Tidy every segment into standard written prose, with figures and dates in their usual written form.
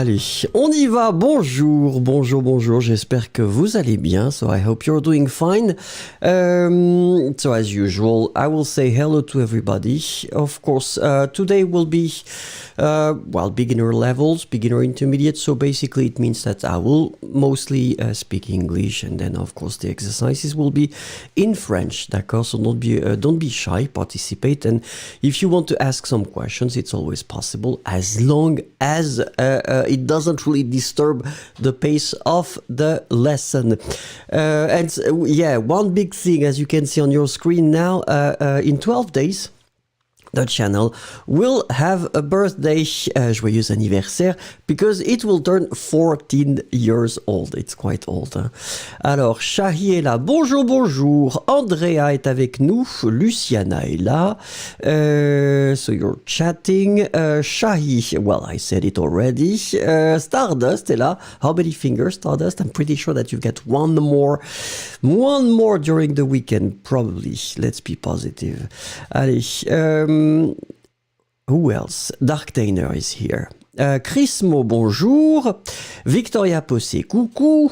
Allez, on y va. Bonjour, bonjour, bonjour. J'espère que vous allez bien. So I hope you're doing fine. So as usual, I will say hello to everybody. Of course, today will be, beginner levels, beginner intermediate. So basically it means that I will mostly speak English, and then of course the exercises will be in French. D'accord? So don't be shy, participate. And if you want to ask some questions, it's always possible, as long as it doesn't really disturb the pace of the lesson. One big thing, as you can see on your screen now, in 12 days, the channel will have a birthday, joyeux anniversaire, because it will turn 14 years old. It's quite old. Hein? Alors, Shahi est là. Bonjour, bonjour. Andrea est avec nous. Luciana est là. So you're chatting. Shahi, well, I said it already. Stardust est là. How many fingers, Stardust? I'm pretty sure that you've got one more during the weekend, probably. Let's be positive. Allez, who else? Dark Tainer is here. Chrismo, bonjour. Victoria Possé, coucou.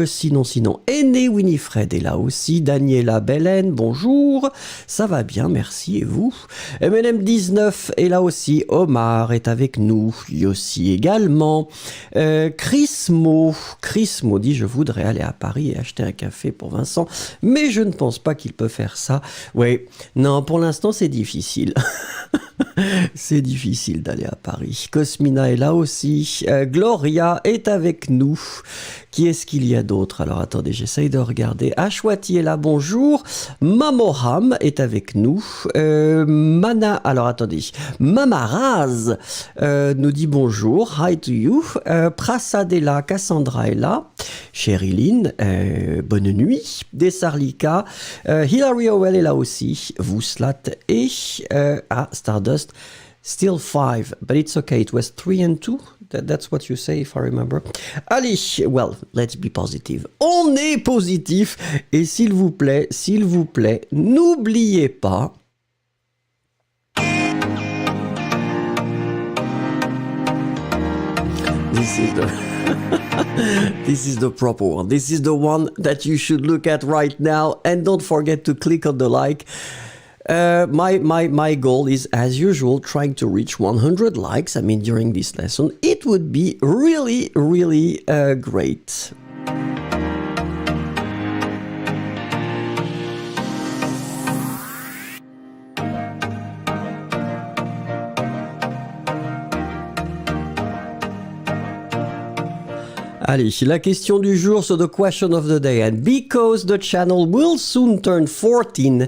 Sinon. Aîné Winifred est là aussi. Daniela Belen, bonjour. Ça va bien, merci. Et vous? MNM19 est là aussi. Omar est avec nous. Yossi également. Chrismo dit: je voudrais aller à Paris et acheter un café pour Vincent, mais je ne pense pas qu'il peut faire ça. Oui, non, pour l'instant, c'est difficile. C'est difficile d'aller à Paris. Cosmina est là aussi. Gloria est avec nous. Qui est-ce qu'il y a d'autre? Alors attendez, j'essaye de regarder. Ashwati est là, bonjour. Mamoham est avec nous. Mamaraz nous dit bonjour. Hi to you. Prasad est là. Cassandra est là. Sherilyn, bonne nuit. Desarlika. Hilary Howell est là aussi. Vouslat et Stardust. Still 5, but it's okay. It was 3 and 2. That's what you say, if I remember. Allez, well, let's be positive. On est positif. Et s'il vous plaît, n'oubliez pas. This is the proper one. This is the one that you should look at right now. And don't forget to click on the like. My goal is, as usual, trying to reach 100 likes. I mean, during this lesson, it would be really, really great. Allez, la question du jour, so the question of the day. And because the channel will soon turn 14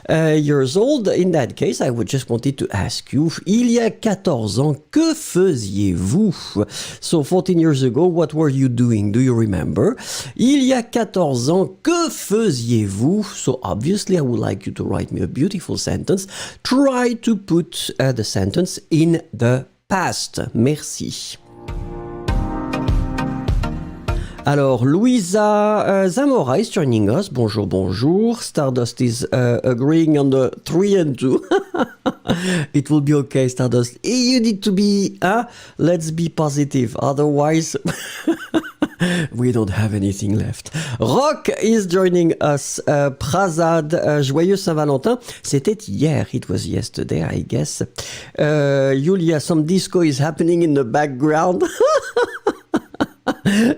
years old, in that case, I would just wanted to ask you, il y a 14 ans, que faisiez-vous? So 14 years ago, what were you doing? Do you remember? Il y a 14 ans, que faisiez-vous? So obviously, I would like you to write me a beautiful sentence. Try to put the sentence in the past. Merci. Alors, Louisa Zamora is joining us. Bonjour, bonjour. Stardust is agreeing on the 3 and 2. It will be okay, Stardust. You need to be, let's be positive. Otherwise, we don't have anything left. Rock is joining us. Prasad, joyeux Saint-Valentin. C'était hier. It was yesterday, I guess. Julia, some disco is happening in the background.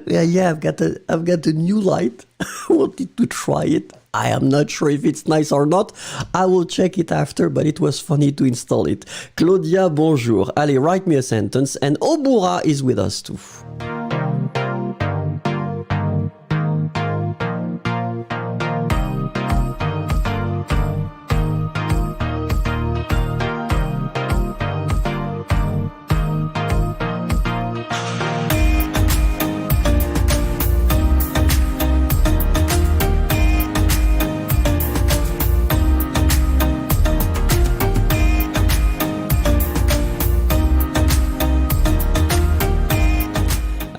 Yeah, I've got a new light. I wanted to try it. I am not sure if it's nice or not. I will check it after, but it was funny to install it. Claudia, bonjour. Allez, write me a sentence. And Obura is with us too.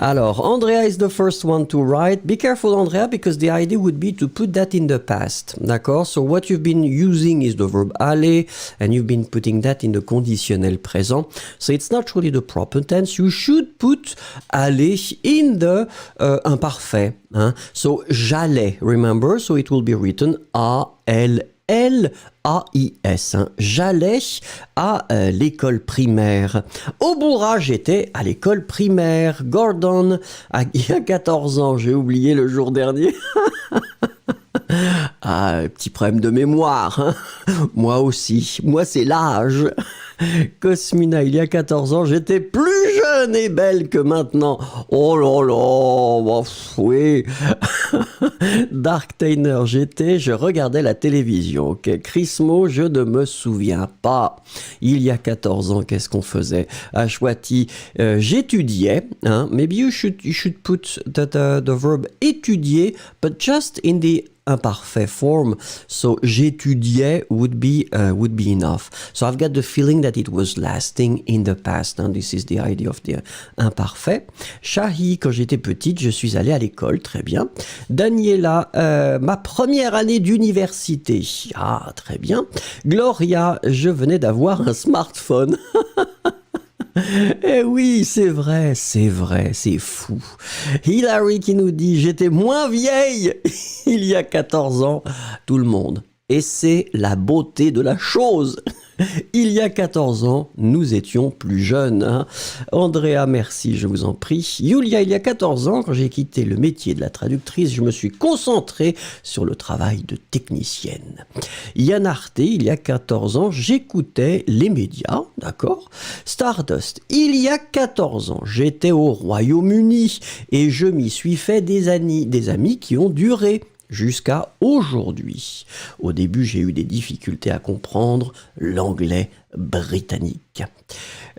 Alors, Andrea is the first one to write. Be careful, Andrea, because the idea would be to put that in the past. D'accord? So what you've been using is the verb aller, and you've been putting that in the conditionnel présent. So it's not really the proper tense. You should put aller in the imparfait. Hein? So, j'allais, remember? So it will be written A-L-L-A-I-S. Hein. J'allais à l'école primaire. Obura, j'étais à l'école primaire. Gordon, il y a 14 ans, j'ai oublié le jour dernier. Ah, petit problème de mémoire. Hein. Moi aussi. Moi, c'est l'âge. Cosmina, il y a 14 ans, j'étais plus jeune et belle que maintenant. Oh là là, oui. Dark Tainer, je regardais la télévision. Okay. Chrismo, je ne me souviens pas. Il y a 14 ans, qu'est-ce qu'on faisait? Ashwati, j'étudiais. Hein. Maybe you should put the verb étudier, but just in the imparfait form. So j'étudiais would be enough. So I've got the feeling that it was lasting in the past. And this is the idea of the imparfait. Shahi, quand j'étais petite, je suis allée à l'école, très bien. Daniela, ma première année d'université. Ah, très bien. Gloria, je venais d'avoir un smartphone. Eh oui, c'est vrai, c'est fou. Hilary qui nous dit « J'étais moins vieille il y a 14 ans. » Tout le monde. Et c'est la beauté de la chose. Il y a 14 ans, nous étions plus jeunes. Hein. Andrea, merci, je vous en prie. Yulia, il y a 14 ans, quand j'ai quitté le métier de la traductrice, je me suis concentrée sur le travail de technicienne. Yann Arte, il y a 14 ans, j'écoutais les médias, d'accord. Stardust, il y a 14 ans, j'étais au Royaume-Uni et je m'y suis fait des amis qui ont duré jusqu'à aujourd'hui. Au début, j'ai eu des difficultés à comprendre l'anglais britannique.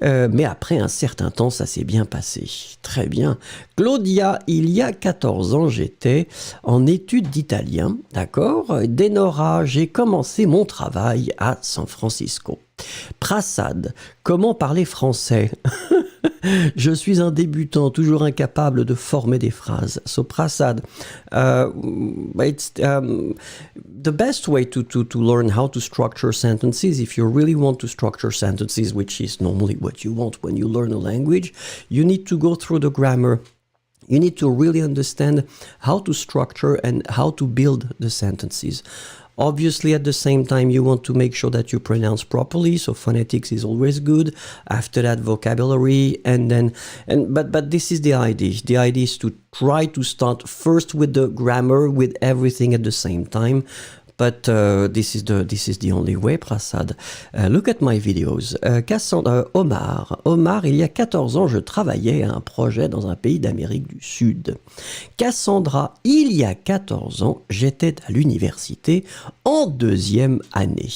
Mais après un certain temps, ça s'est bien passé. Très bien. Claudia, il y a 14 ans, j'étais en études d'italien. D'accord. Denora, j'ai commencé mon travail à San Francisco. Prasad, comment parler français? Je suis un débutant, toujours incapable de former des phrases. So Prasad, it's the best way to learn how to structure sentences, if you really want to structure sentences, which is normally what you want when you learn a language, you need to go through the grammar. You need to really understand how to structure and how to build the sentences. Obviously, at the same time, you want to make sure that you pronounce properly, so phonetics is always good. After that, vocabulary, but this is the idea. The idea is to try to start first with the grammar, with everything at the same time. But this is the only way, Prasad. Look at my videos. Omar, il y a 14 ans, je travaillais à un projet dans un pays d'Amérique du Sud. Cassandra, il y a 14 ans, j'étais à l'université en 2e année.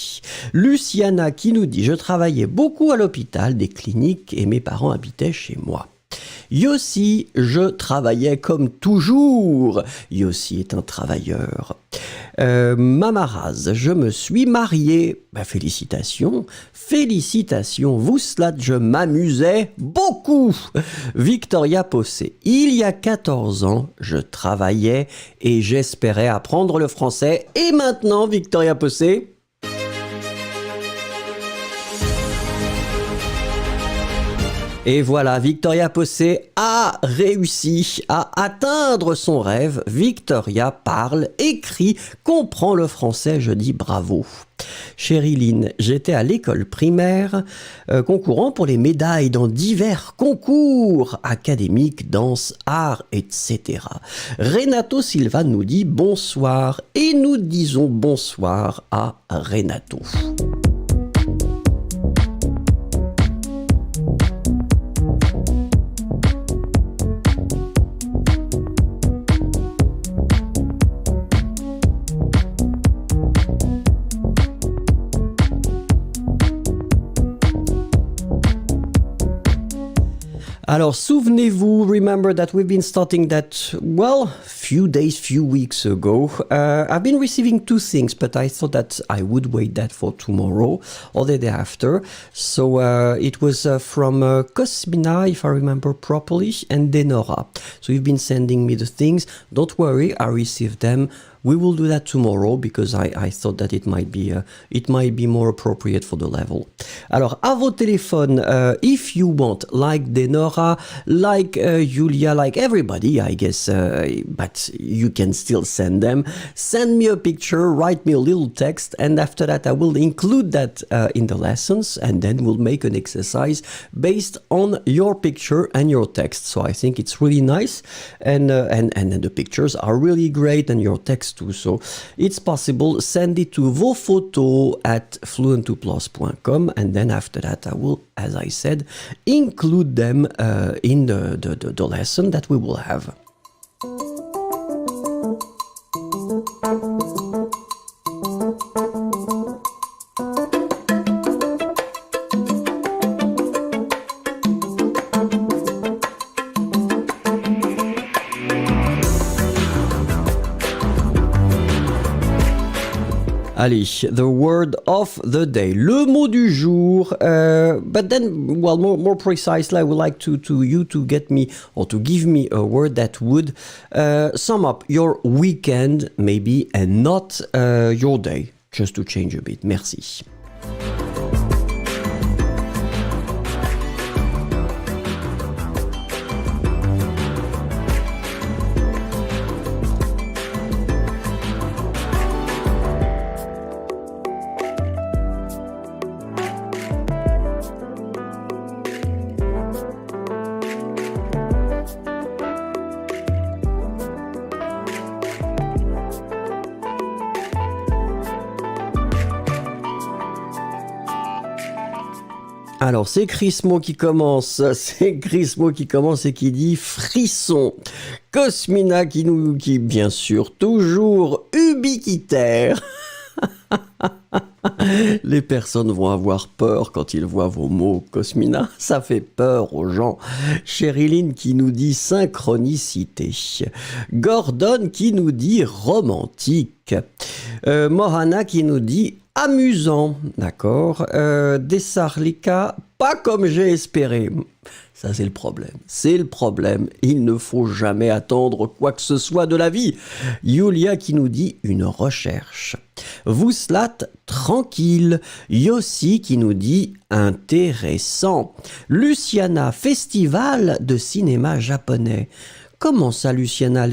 Luciana qui nous dit, je travaillais beaucoup à l'hôpital, des cliniques et mes parents habitaient chez moi. Yossi, je travaillais comme toujours. Yossi est un travailleur. Mamaraz, je me suis marié. Félicitations. Félicitations. Vouslat, je m'amusais beaucoup. Victoria Possé, il y a 14 ans, je travaillais et j'espérais apprendre le français. Et maintenant, Victoria Possé? Et voilà, Victoria Possé a réussi à atteindre son rêve. Victoria parle, écrit, comprend le français, je dis bravo. Chériline, j'étais à l'école primaire, concourant pour les médailles dans divers concours académiques, danse, art, etc. Renato Silva nous dit bonsoir et nous disons bonsoir à Renato. Alors, souvenez-vous, remember that we've been starting that, well, few days, few weeks ago. I've been receiving two things, but I thought that I would wait that for tomorrow or the day after. So it was from Cosmina, if I remember properly, and Denora. So you've been sending me the things. Don't worry, I received them. We will do that tomorrow because I thought that it might be more appropriate for the level. Alors, à vos téléphones, if you want, like Denora, like Julia, like everybody, I guess, but you can still send them. Send me a picture, write me a little text, and after that I will include that in the lessons, and then we'll make an exercise based on your picture and your text. So I think it's really nice, and the pictures are really great, and your text too. So it's possible. Send it to vos photos at fluent2plus.com, and then after that I will, as I said, include them in the lesson that we will have. Allez, the word of the day, le mot du jour. But then, well, more precisely, I would like to you to get me or to give me a word that would sum up your weekend, maybe, and not your day, just to change a bit. Merci. Alors, c'est Chrismo qui commence et qui dit frisson. Cosmina qui bien sûr, toujours ubiquitaire. Les personnes vont avoir peur quand ils voient vos mots, Cosmina. Ça fait peur aux gens. Chériline qui nous dit synchronicité. Gordon qui nous dit romantique. Mohana qui nous dit amusant. D'accord. Dessarlika, pas comme j'ai espéré. Ça, c'est le problème. C'est le problème. Il ne faut jamais attendre quoi que ce soit de la vie. Yulia qui nous dit une recherche. Vouslat, tranquille. Yossi qui nous dit intéressant. Luciana, festival de cinéma japonais. Comment ça, Luciana?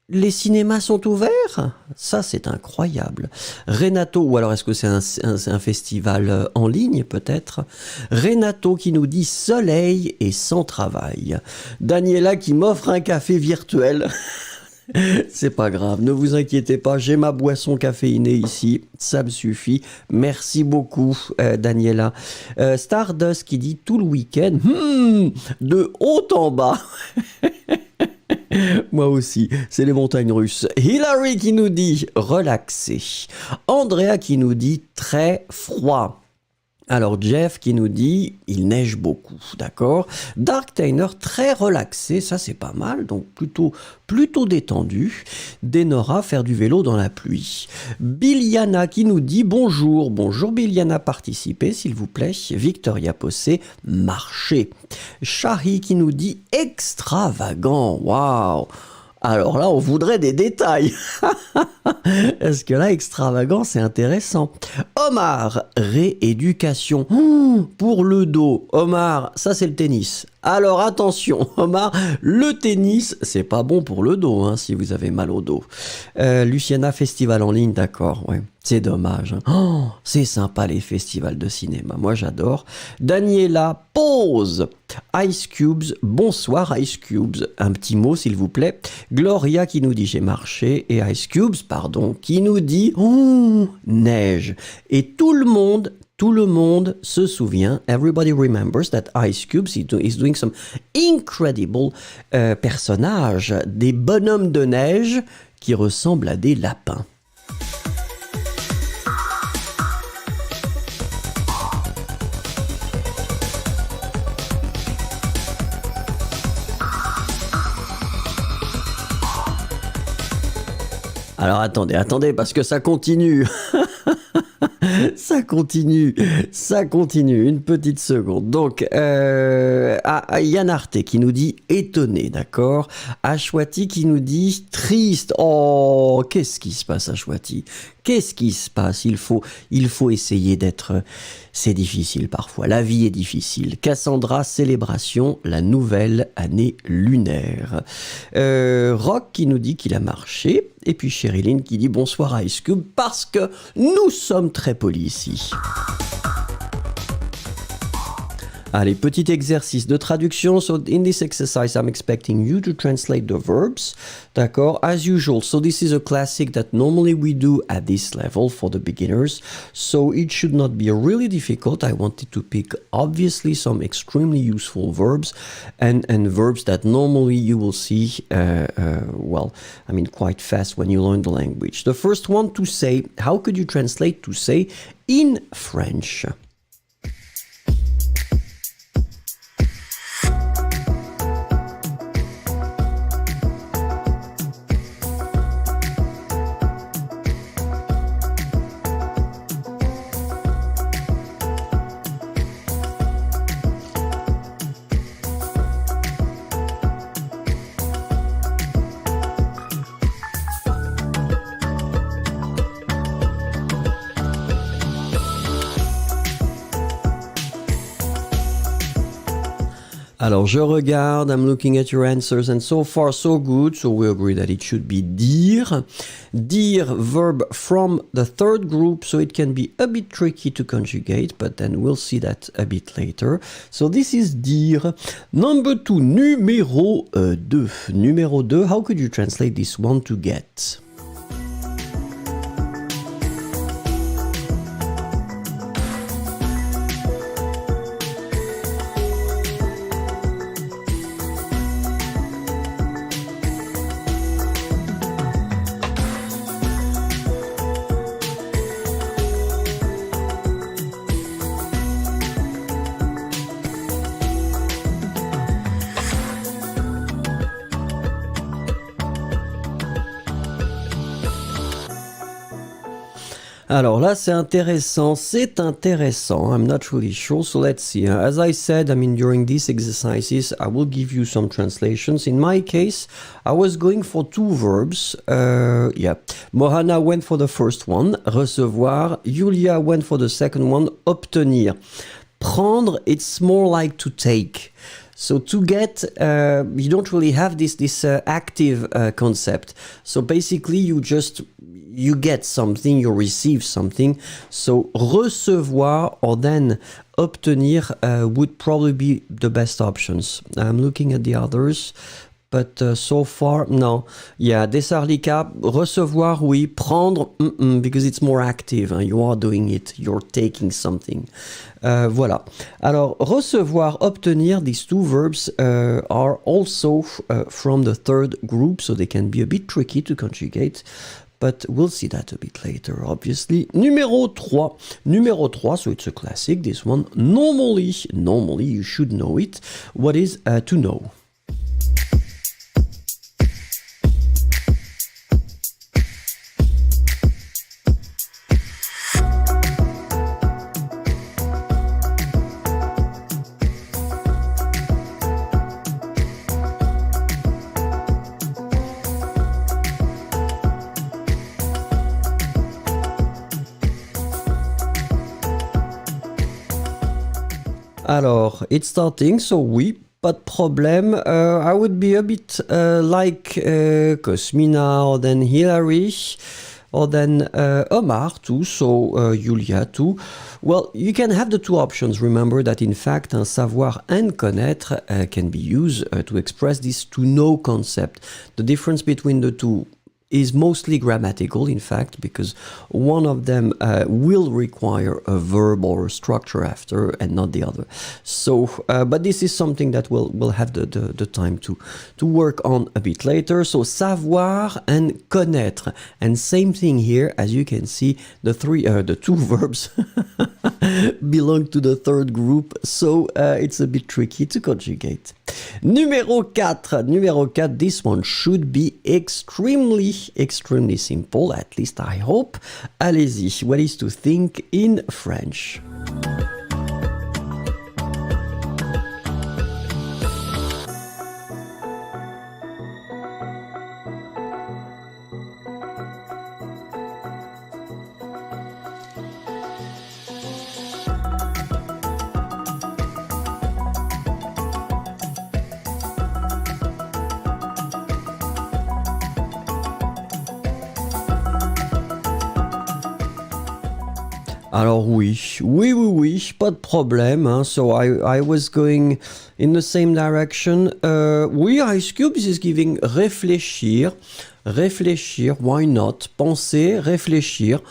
Les cinémas sont ouverts? Ça, c'est incroyable. Renato, ou alors est-ce que c'est un festival en ligne, peut-être? Renato qui nous dit soleil et sans travail. Daniela qui m'offre un café virtuel. C'est pas grave, ne vous inquiétez pas, j'ai ma boisson caféinée ici, ça me suffit. Merci beaucoup, Daniela. Stardust qui dit tout le week-end, de haut en bas. Moi aussi, c'est les montagnes russes. Hilary qui nous dit relaxé. Andrea qui nous dit très froid. Alors Jeff qui nous dit il neige beaucoup, d'accord. Dark Tainer très relaxé, ça c'est pas mal, donc plutôt détendu. Denora faire du vélo dans la pluie. Biliana qui nous dit bonjour Biliana, participez s'il vous plaît. Victoria Possé marcher. Shari qui nous dit extravagant, waouh. Alors là, on voudrait des détails. Est-ce que là, extravagant, c'est intéressant. Omar, rééducation. Pour le dos. Omar, ça c'est le tennis. Alors attention, Omar, le tennis, c'est pas bon pour le dos, hein, si vous avez mal au dos. Luciana, festival en ligne, d'accord, ouais. C'est dommage. Hein. Oh, c'est sympa les festivals de cinéma, moi j'adore. Daniela, pause. Ice Cubes, bonsoir Ice Cubes. Un petit mot s'il vous plaît. Gloria qui nous dit j'ai marché et Ice Cubes, pardon, qui nous dit neige. Et tout le monde se souvient, everybody remembers that Ice Cubes is doing some incredible personnages, des bonhommes de neige qui ressemblent à des lapins. Alors attendez, parce que ça continue. Ça continue. Une petite seconde. Donc, Yann Arte qui nous dit étonné, d'accord. Ashwati qui nous dit triste. Oh, qu'est-ce qui se passe, Ashwati? Qu'est-ce qui se passe? Il faut essayer d'être... C'est difficile parfois. La vie est difficile. Cassandra, célébration, la nouvelle année lunaire. Rock qui nous dit qu'il a marché. Et puis Sherilyn qui dit bonsoir Ice Cube parce que nous sommes très polis ici. Allez, petit exercice de traduction. So in this exercise, I'm expecting you to translate the verbs. D'accord? As usual. So this is a classic that normally we do at this level for the beginners. So it should not be really difficult. I wanted to pick obviously some extremely useful verbs and verbs that normally you will see, quite fast when you learn the language. The first one, to say. How could you translate to say in French? Alors, je regarde, I'm looking at your answers, and so far so good, so we agree that it should be dire. Dire, verb from the third group, so it can be a bit tricky to conjugate, but then we'll see that a bit later. So this is dire. Number 2, numéro 2. Numéro 2, how could you translate this one, to get? Alors là, c'est intéressant. I'm not really sure, so let's see. As I said, during these exercises, I will give you some translations. In my case, I was going for 2 verbs. Mohana went for the first one, recevoir. Julia went for the second one, obtenir. Prendre, it's more like to take. So to get, you don't really have this active concept. So basically, you get something, you receive something. So recevoir or then obtenir would probably be the best options. I'm looking at the others, but so far, no. Yeah, Desarlika, recevoir, oui. Prendre, because it's more active. You are doing it, you're taking something. Voilà. Alors, recevoir, obtenir, these 2 verbs are also from the third group, so they can be a bit tricky to conjugate. But we'll see that a bit later, obviously. Numéro 3, so it's a classic, this one. Normally, you should know it. What is to know? Alors, it's starting, so oui, pas de problème. I would be a bit like Cosmina, or then Hilary, or then Omar too, so Julia too. Well, you can have the 2 options. Remember that in fact, savoir and connaître can be used to express this to know concept. The difference between the 2 is mostly grammatical, in fact, because one of them will require a verb or a structure after and not the other. So, but this is something that we'll have the time to work on a bit later. So, savoir and connaître. And same thing here, as you can see, the 2 verbs belong to the third group, so it's a bit tricky to conjugate. Numéro 4. Numéro 4, this one should be extremely simple, at least I hope. Allez-y, what is to think in French? Alors oui, pas de problème. Hein. So I was going in the same direction. Oui, Ice Cube is giving réfléchir, why not? Penser, réfléchir.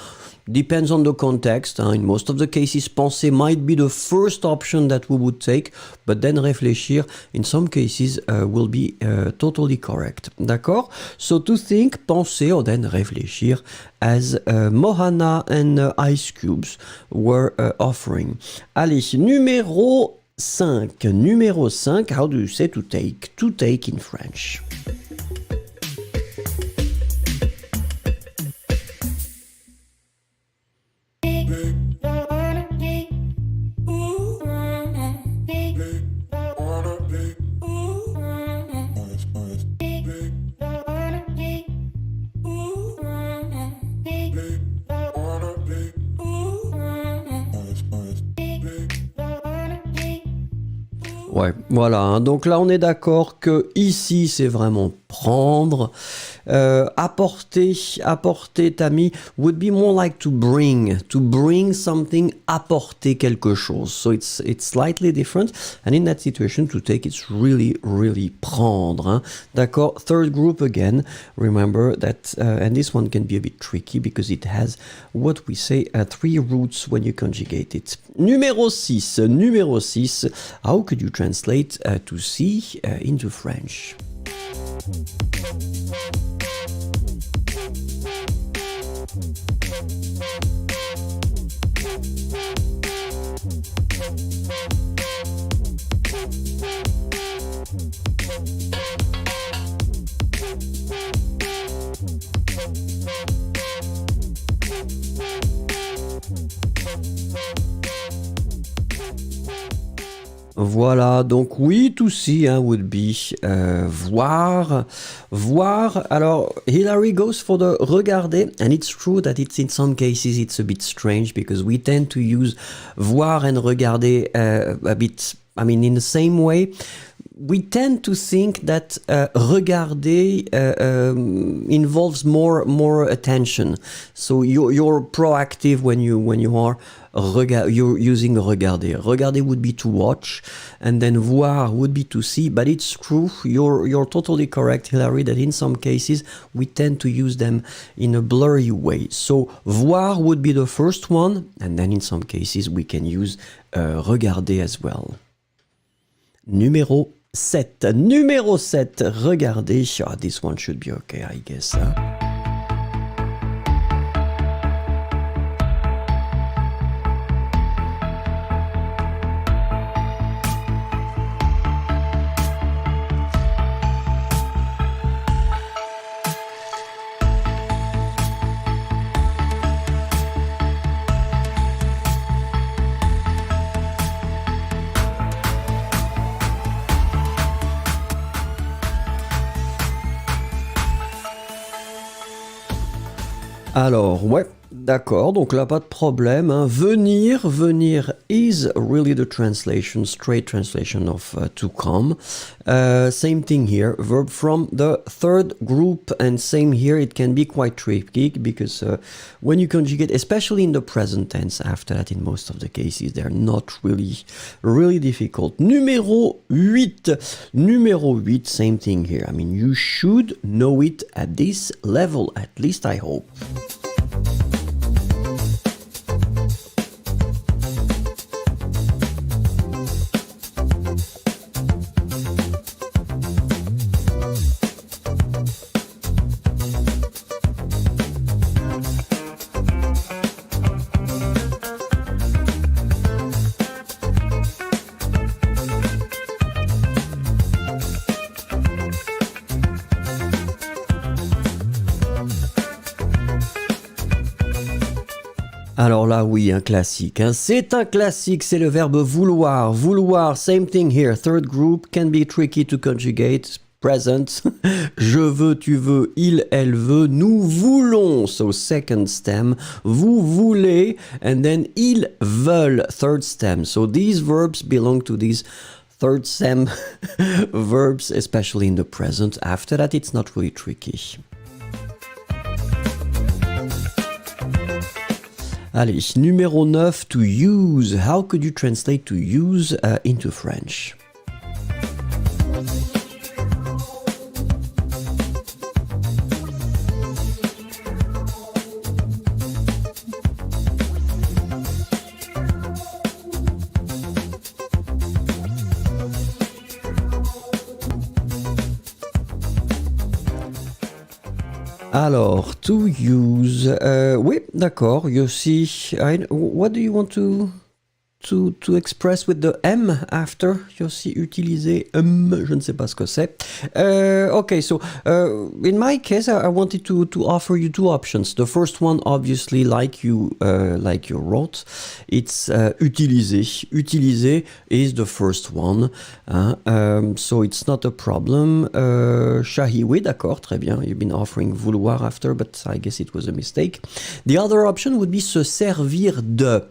Depends on the context. Hein. In most of the cases, penser might be the first option that we would take, but then réfléchir, in some cases, will be totally correct. D'accord? So to think, penser, or then réfléchir, as Mohana and Ice Cubes were offering. Allez, numéro 5. Numéro 5, how do you say to take? To take in French. Ouais, voilà. Hein. Donc là, on est d'accord que ici, c'est vraiment prendre. Apporter, Tammy, would be more like to bring something, apporter quelque chose. So it's slightly different. And in that situation, to take, it's really prendre. Hein. D'accord? Third group again. Remember that, and this one can be a bit tricky because it has what we say 3 roots when you conjugate it. Numéro 6. How could you translate to see into French? Voilà, donc oui, to see would be voir. Alors, Hilary goes for the regarder, and it's true that it's in some cases it's a bit strange because we tend to use voir and regarder a bit, in the same way. We tend to think that regarder involves more attention. So you're proactive when you are you're using regarder. Regarder would be to watch, and then voir would be to see. But it's true, you're totally correct, Hilary, that in some cases we tend to use them in a blurry way. So voir would be the first one, and then in some cases we can use regarder as well. Numéro 7. Regardez. Oh, this one should be okay, I guess. Huh? Alors, ouais, d'accord, donc là, pas de problème. Hein. Venir is really the translation, straight translation of to come. Same thing here, verb from the third group, and same here, it can be quite tricky because when you conjugate, especially in the present tense, after that, in most of the cases, they're not really difficult. Numéro 8, same thing here. You should know it at this level, at least I hope. Alors là, oui, un classique. Hein. C'est un classique, c'est le verbe vouloir. Vouloir, same thing here. Third group, can be tricky to conjugate. Present. Je veux, tu veux, il, elle veut, nous voulons. So second stem. Vous voulez. And then ils veulent. Third stem. So these verbs belong to these third stem verbs, especially in the present. After that, it's not really tricky. Allez, numéro 9, to use. How could you translate to use into French? Alors, to use, oui, d'accord, you see, what do you want to express with the M after? You see, utiliser je ne sais pas ce que c'est. Okay, so in my case, I wanted to offer you two options. The first one, obviously, like you wrote, it's utiliser. Utiliser is the first one. So it's not a problem. Shahi, oui, d'accord, très bien. You've been offering vouloir after, but I guess it was a mistake. The other option would be se servir de.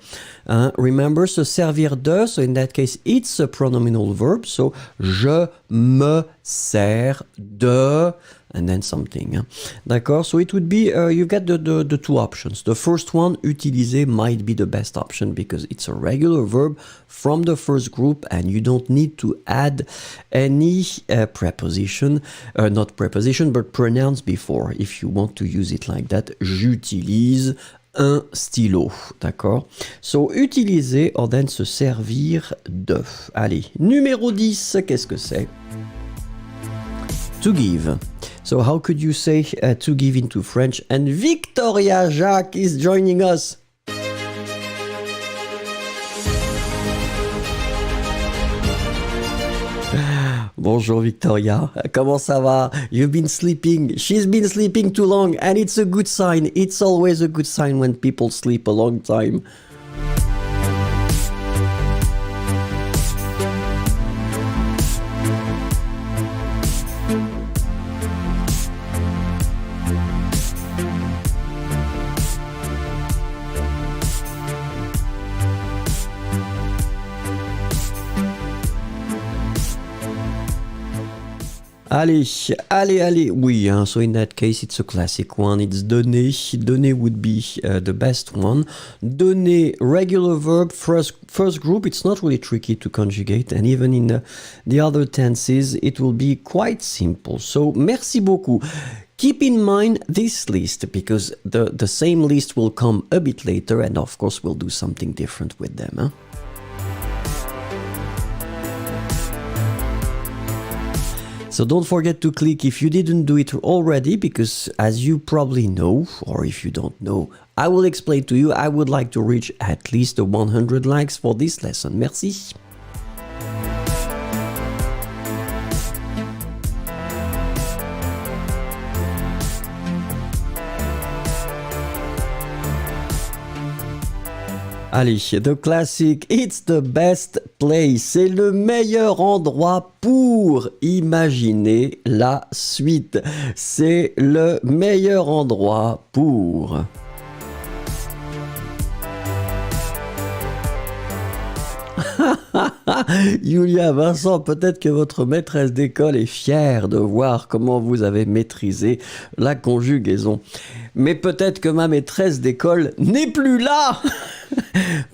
Remember, se servir de, so in that case, it's a pronominal verb, so je me sers de, and then something. D'accord? So it would be, you get the two options. The first one, utiliser, might be the best option because it's a regular verb from the first group and you don't need to add any preposition, not preposition, but pronouns before if you want to use it like that. J'utilise un stylo, d'accord? So, utiliser or then se servir de. Allez, numéro 10, qu'est-ce que c'est? To give. So, how could you say to give into French? And Victoria Jacques is joining us. Bonjour Victoria, comment ça va? You've been sleeping, she's been sleeping too long and it's a good sign. It's always a good sign when people sleep a long time. Allez. Oui, so in that case, it's a classic one. It's donner. Donner would be the best one. Donner, regular verb, first group. It's not really tricky to conjugate. And even in the other tenses, it will be quite simple. So, merci beaucoup. Keep in mind this list because the same list will come a bit later. And of course, we'll do something different with them. Huh? So don't forget to click if you didn't do it already, because as you probably know, or if you don't know, I will explain to you, I would like to reach at least the 100 likes for this lesson. Merci. Allez, the classic, it's the best place. C'est le meilleur endroit pour imaginer la suite. C'est le meilleur endroit pour... Julia, Vincent, peut-être que votre maîtresse d'école est fière de voir comment vous avez maîtrisé la conjugaison. Mais peut-être que ma maîtresse d'école n'est plus là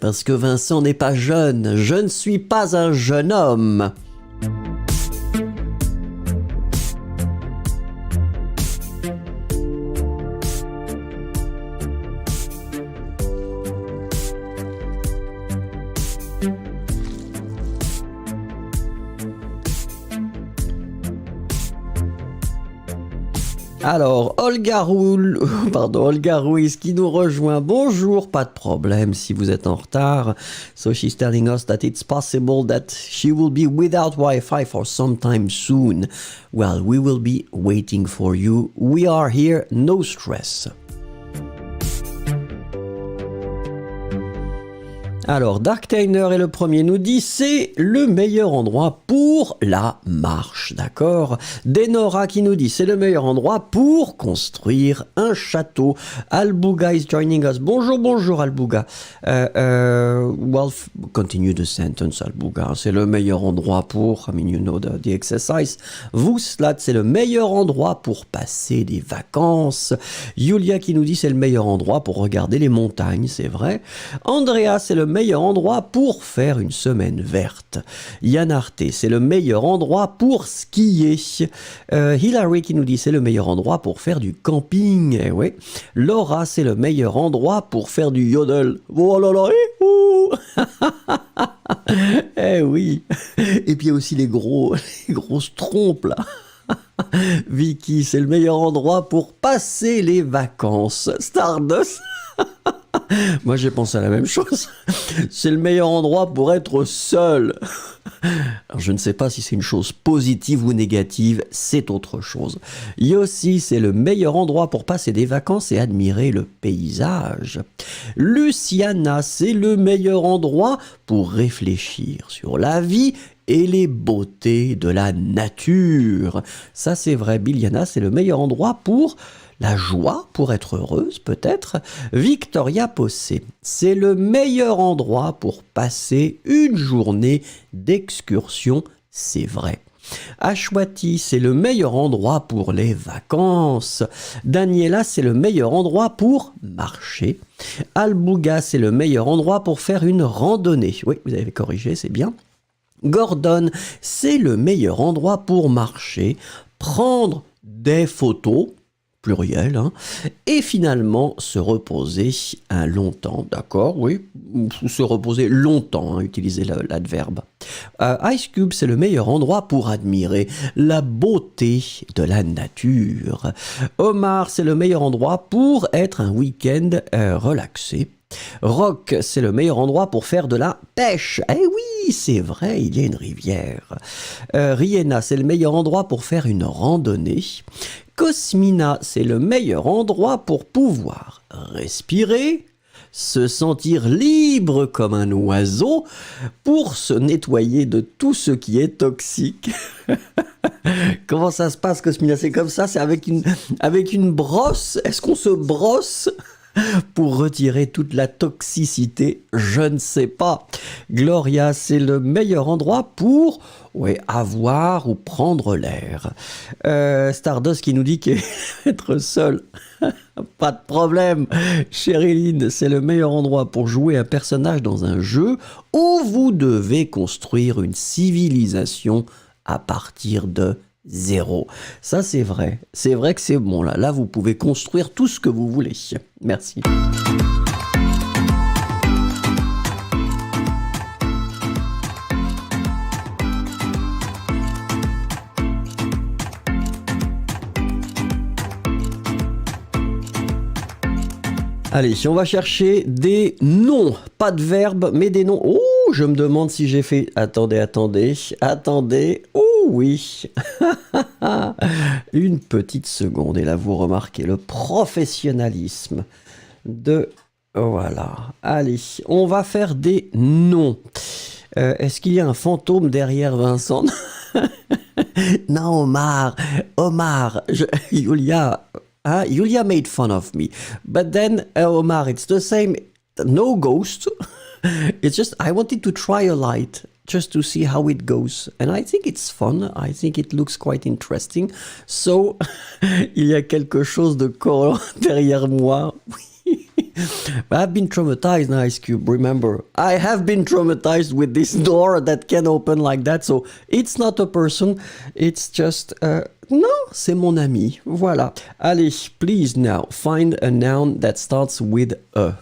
parce que Vincent n'est pas jeune. Je ne suis pas un jeune homme. Alors, Olga Ruiz qui nous rejoint. Bonjour, pas de problème si vous êtes en retard. So she's telling us that it's possible that she will be without Wi-Fi for some time soon. Well, we will be waiting for you. We are here, no stress. Alors, Dark Tainer est le premier, nous dit c'est le meilleur endroit pour la marche, d'accord. Denora qui nous dit c'est le meilleur endroit pour construire un château. Albuga is joining us. Bonjour, bonjour Albuga. Well, continue the sentence Albuga. C'est le meilleur endroit pour, I mean you know the exercise. Vouslat, c'est le meilleur endroit pour passer des vacances. Julia qui nous dit c'est le meilleur endroit pour regarder les montagnes, c'est vrai. Andrea, c'est le meilleur endroit pour faire une semaine verte. Yann Arte, c'est le meilleur endroit pour skier. Hilary qui nous dit c'est le meilleur endroit pour faire du camping. Eh ouais. Laura, c'est le meilleur endroit pour faire du yodel. Oh là là, eh oui. Et puis il y a aussi les grosses trompes là. Vicky, c'est le meilleur endroit pour passer les vacances. Stardust. Moi j'ai pensé à la même chose. C'est le meilleur endroit pour être seul. Alors, je ne sais pas si c'est une chose positive ou négative, c'est autre chose. Yossi, c'est le meilleur endroit pour passer des vacances et admirer le paysage. Luciana, c'est le meilleur endroit pour réfléchir sur la vie et les beautés de la nature. Ça c'est vrai, Biliana, c'est le meilleur endroit pour la joie, pour être heureuse peut-être. Victoria Possé, c'est le meilleur endroit pour passer une journée d'excursion, c'est vrai. Ashwati, c'est le meilleur endroit pour les vacances. Daniela, c'est le meilleur endroit pour marcher. Albuga, c'est le meilleur endroit pour faire une randonnée. Oui, vous avez corrigé, c'est bien. Gordon, c'est le meilleur endroit pour marcher, prendre des photos, pluriel, hein, et finalement se reposer un longtemps, d'accord, oui, se reposer longtemps, hein, utiliser l'adverbe. Ice Cube, c'est le meilleur endroit pour admirer la beauté de la nature. Omar, c'est le meilleur endroit pour être un week-end relaxé. Rock, c'est le meilleur endroit pour faire de la pêche. Eh oui, c'est vrai, il y a une rivière. Riena, c'est le meilleur endroit pour faire une randonnée. Cosmina, c'est le meilleur endroit pour pouvoir respirer, se sentir libre comme un oiseau, pour se nettoyer de tout ce qui est toxique. Comment ça se passe, Cosmina? C'est comme ça, c'est avec une brosse. Est-ce qu'on se brosse pour retirer toute la toxicité? Je ne sais pas. Gloria, c'est le meilleur endroit pour avoir ou prendre l'air. Stardust qui nous dit qu'être seul, pas de problème. Cheryline, c'est le meilleur endroit pour jouer un personnage dans un jeu où vous devez construire une civilisation à partir de zéro. Ça, c'est vrai. C'est vrai que c'est bon. Là, vous pouvez construire tout ce que vous voulez. Merci. Allez, on va chercher des noms, pas de verbes, mais des noms. Oh, je me demande si j'ai fait... Attendez. Oh oui. Une petite seconde, et là vous remarquez le professionnalisme de... Voilà. Allez, on va faire des noms. Est-ce qu'il y a un fantôme derrière Vincent? Non, Omar, Julia... Julia made fun of me. But then, Omar, it's the same. No ghost. It's just, I wanted to try a light just to see how it goes. And I think it's fun. I think it looks quite interesting. So, il y a quelque chose de collant derrière moi. I've been traumatized, Ice Cube, remember. I have been traumatized with this door that can open like that. So, it's not a person. It's just... non, c'est mon ami. Voilà. Allez, please now, find a noun that starts with a.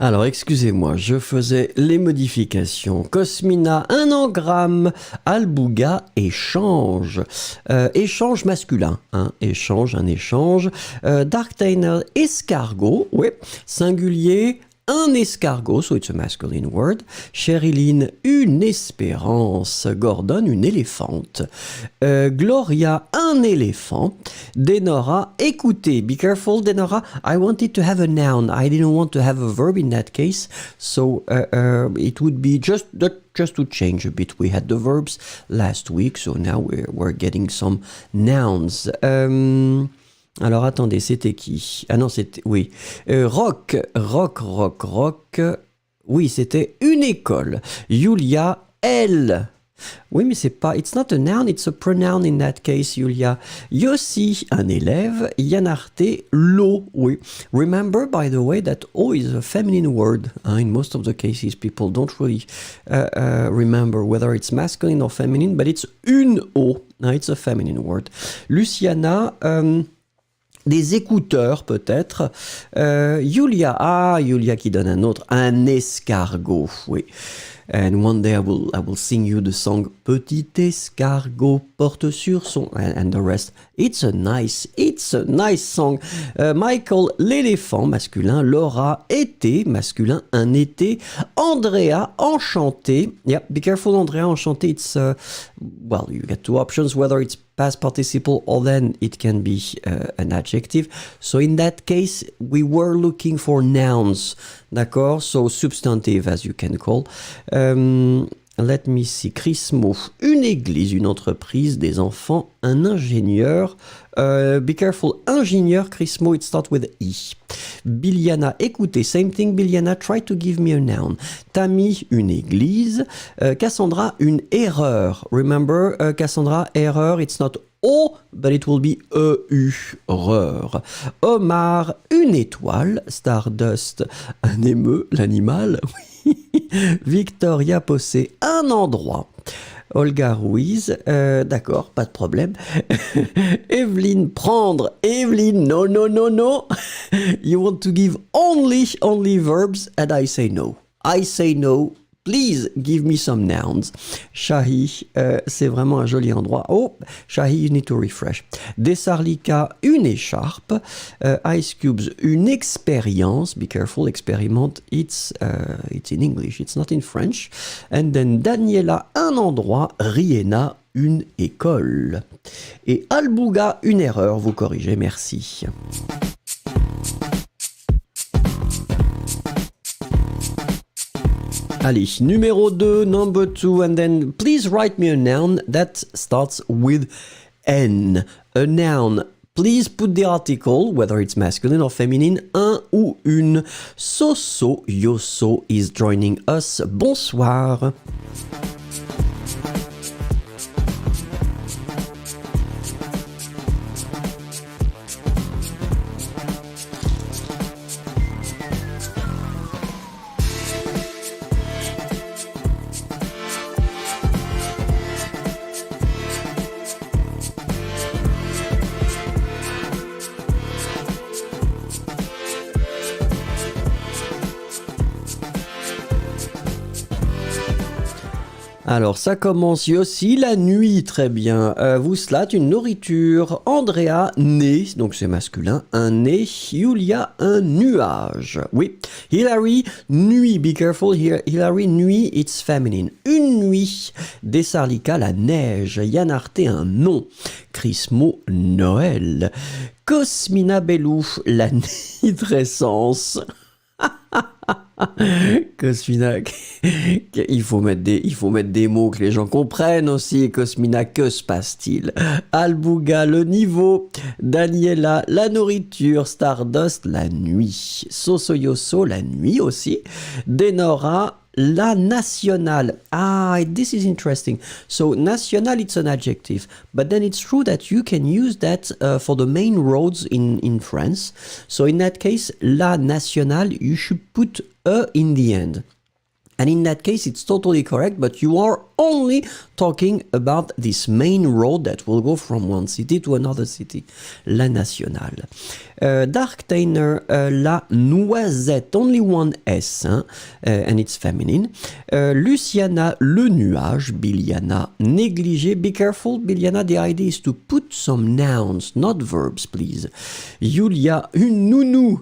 Alors, excusez-moi, je faisais les modifications. Cosmina, un engramme. Albuga, échange. Échange masculin, hein, échange, un échange. Darktainer, escargot, oui, singulier. Un escargot, so it's a masculine word. Sherilyn, une espérance. Gordon, une éléphante. Gloria, un éléphant. Denora, écoutez. Be careful, Denora. I wanted to have a noun. I didn't want to have a verb in that case. So it would be just to change a bit. We had the verbs last week, so now we're getting some nouns. Alors attendez, c'était qui? Ah non, c'était... Oui. Rock. Oui, c'était une école. Julia, elle. Oui, mais c'est pas... It's not a noun, it's a pronoun in that case, Julia. Yossi, un élève. Yanarte, l'eau. Oui. Remember, by the way, that O is a feminine word. In most of the cases, people don't really remember whether it's masculine or feminine, but it's une O. It's a feminine word. Luciana... des écouteurs, peut-être. Julia qui donne un escargot, oui. And one day I will sing you the song Petit escargot porte sur son... And the rest. It's a nice song. Michael, l'éléphant, masculin. Laura, été, masculin, un été. Andrea, enchanté. Yeah, be careful, Andrea, enchanté. It's, well, you get two options, whether it's past participle or then it can be an adjective. So in that case, we were looking for nouns. D'accord? So substantive, as you can call. Let me see. Chrismo, une église, une entreprise, des enfants, un ingénieur. Be careful, ingénieur, Chrismo, it starts with I. Biliana, écoutez, same thing, Biliana, try to give me a noun. Tammy, une église. Cassandra, une erreur. Remember, Cassandra, erreur, it's not O, but it will be E-U, erreur. Omar, une étoile. Stardust, un émeu, l'animal. Victoria Possé, un endroit. Olga Ruiz, d'accord, pas de problème. Evelyne, prendre. Evelyne, no. You want to give only verbs, and I say no. I say no. Please give me some nouns. Shahi, c'est vraiment un joli endroit. Oh, Shahi, you need to refresh. Desarlika, une écharpe. Ice Cubes, une expérience. Be careful, expérimente. It's in English, it's not in French. And then Daniela, un endroit. Riena, une école. Et Albuga, une erreur. Vous corrigez, merci. Allez, numéro 2, number 2, and then please write me a noun that starts with N. A noun. Please put the article, whether it's masculine or feminine, un ou une. Soso Yoso is joining us. Bonsoir. Alors, ça commence aussi la nuit, très bien. Vous slate, une nourriture. Andrea, nez, donc c'est masculin, un nez. Julia, un nuage. Oui. Hilary, nuit, be careful here. Hilary, nuit, it's feminine. Une nuit. Desarlika, la neige. Yanarte, un nom. Chrismo, Noël. Cosmina Bellou, la nitrescence. Cosmina, il faut mettre des mots que les gens comprennent aussi. Cosmina, que se passe-t-il? Albuga, le niveau. Daniela, la nourriture. Stardust, la nuit. Sosoyoso, la nuit aussi. Denora, la nationale. This is interesting. So, national, it's an adjective. But then it's true that you can use that for the main roads in France. So, in that case, la nationale, you should put in the end. And in that case, it's totally correct, but you are only talking about this main road that will go from one city to another city, la nationale. Dark Tainer, la noisette, only one S, hein, and it's feminine. Luciana, le nuage. Biliana, négligé. Be careful, Biliana, the idea is to put some nouns, not verbs, please. Yulia, une nounou.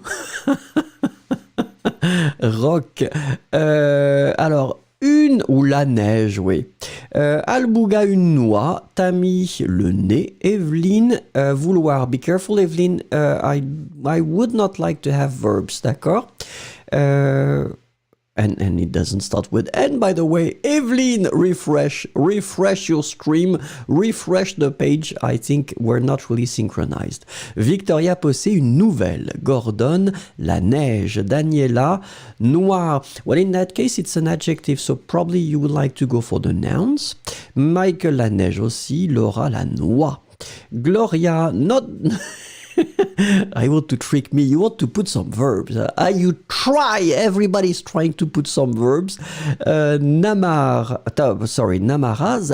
Rock. Alors, une ou la neige, oui. Albouga, une noix. Tammy, le nez. Evelyne, vouloir. Be careful, Evelyne. I would not like to have verbs, d'accord? And it doesn't start with N, by the way. Evelyn, refresh your stream, refresh the page. I think we're not really synchronized. Victoria possède une nouvelle. Gordon, la neige. Daniela, noir. Well, in that case, it's an adjective, so probably you would like to go for the nouns. Michael, la neige aussi. Laura, la noix. Gloria, not... I want to trick me. You want to put some verbs. You try. Everybody's trying to put some verbs. Namaraz,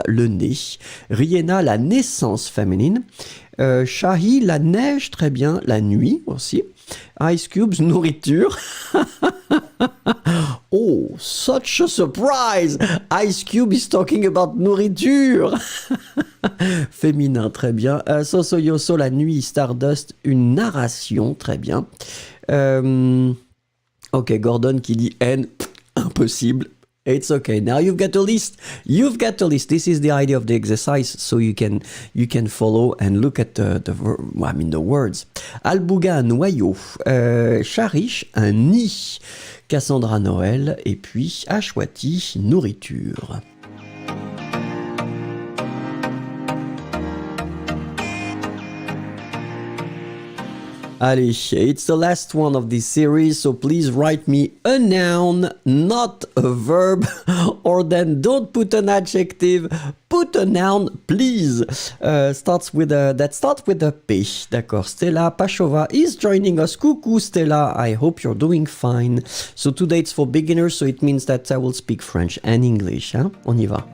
le nez. Riena, la naissance féminine. Shahi, la neige, très bien. La nuit aussi. Ice cubes, nourriture. Oh, such a surprise! Ice Cube is talking about nourriture. Féminin, très bien. Soso Yoso, la nuit. Stardust, une narration, très bien. Ok, Gordon qui dit N, impossible. It's okay. Now you've got a list. You've got a list. This is the idea of the exercise, so you can follow and look at the words. Albouga, un noyau. Charish, un nid. Cassandra, Noël. Et puis Ashwati, nourriture. Allez, it's the last one of this series, so please write me a noun, not a verb, or then don't put an adjective, put a noun, please. Starts with a P, d'accord. Stella Pachova is joining us. Coucou Stella, I hope you're doing fine. So today it's for beginners, so it means that I will speak French and English. Hein? On y va.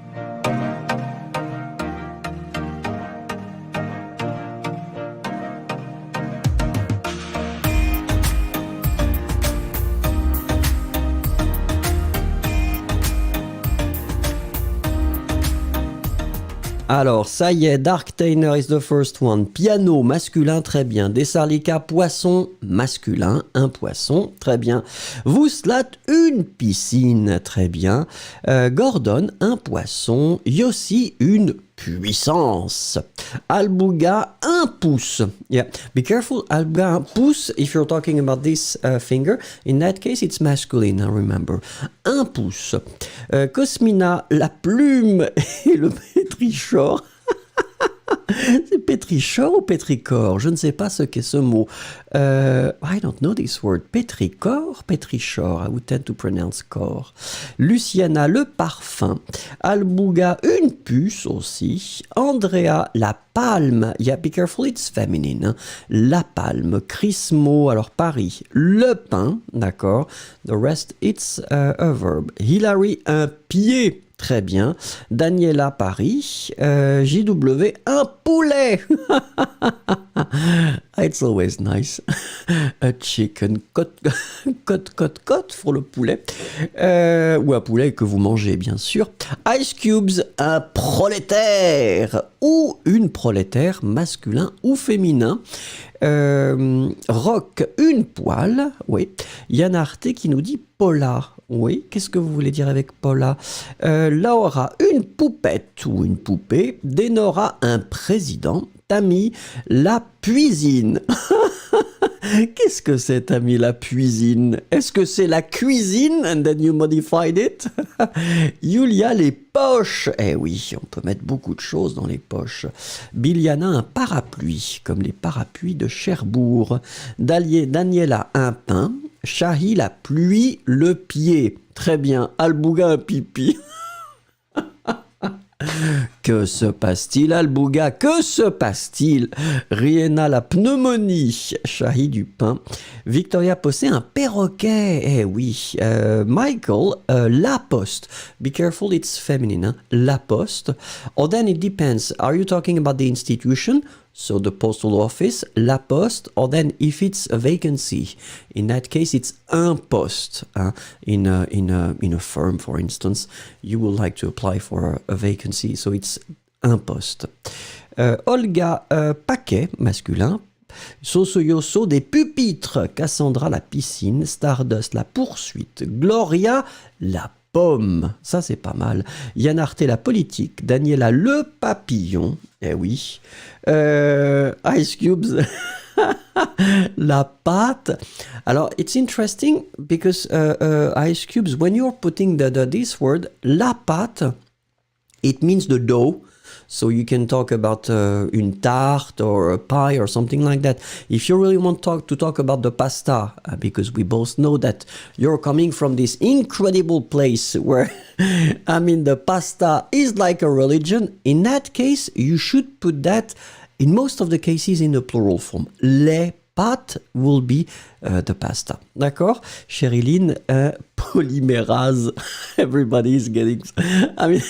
Alors, ça y est, Dark Tainer is the first one. Piano, masculin, très bien. Desarlika, poisson, masculin, un poisson, très bien. Vouslat, une piscine, très bien. Gordon, un poisson. Yossi, une puissance. Albouga, un pouce. Yeah, be careful, Albouga, un pouce, if you're talking about this finger. In that case, it's masculine, I remember. Un pouce. Cosmina, la plume et le pétrichor. C'est pétrichor ou pétricor? Je ne sais pas ce qu'est ce mot. I don't know this word. Pétricor, pétrichor. I would tend to pronounce cor. Luciana, le parfum. Albouga, une puce aussi. Andrea, la palme. Yeah, be careful, it's feminine. Hein? La palme. Crismo, alors Paris. Le pain, d'accord. The rest, it's a verb. Hilary, un pied. Très bien. Daniela, Paris. JW, un poulet. It's always nice. A chicken. Cote pour le poulet. Ou un poulet que vous mangez, bien sûr. Ice cubes, un prolétaire. Ou une prolétaire, masculin ou féminin. Rock, une poêle. Oui. Yann Arte qui nous dit Paula. Oui, qu'est-ce que vous voulez dire avec Paula? Laura, une poupette ou une poupée. Denora, un président. Tammy, la cuisine. Qu'est-ce que c'est, Tammy, la cuisine? Est-ce que c'est la cuisine and then you modified it? Yulia, les poches. Eh oui, on peut mettre beaucoup de choses dans les poches. Biliana, un parapluie, comme les parapluies de Cherbourg. Daniela, un pain. Shahi, la pluie, le pied. Très bien. Albouga, un pipi. Que se passe-t-il, Albouga? Que se passe-t-il? Rihanna, la pneumonie. Shahi, du pain. Victoria Possé, un perroquet. Eh oui. Michael, la poste. Be careful, it's feminine. Hein? La poste. Or then it depends. Are you talking about the institution? So the postal office, la poste, or then if it's a vacancy, in that case it's un poste. In a firm, for instance, you would like to apply for a vacancy, so it's un poste. Olga, paquet, masculin. Soso-yoso, des pupitres. Cassandra, la piscine. Stardust, la poursuite. Gloria, la pomme. Ça, c'est pas mal. Yann Arte, la politique. Daniela, le papillon. Eh oui. Ice Cubes, la pâte. Alors, it's interesting because Ice Cubes, when you're putting this word, la pâte, it means the dough. So you can talk about une tarte or a pie or something like that. If you really want to talk about the pasta, because we both know that you're coming from this incredible place where, I mean, the pasta is like a religion, in that case, you should put that, in most of the cases, in the plural form. Les pâtes will be the pasta. D'accord? Sherilyn, polymérase. Everybody is getting... I mean,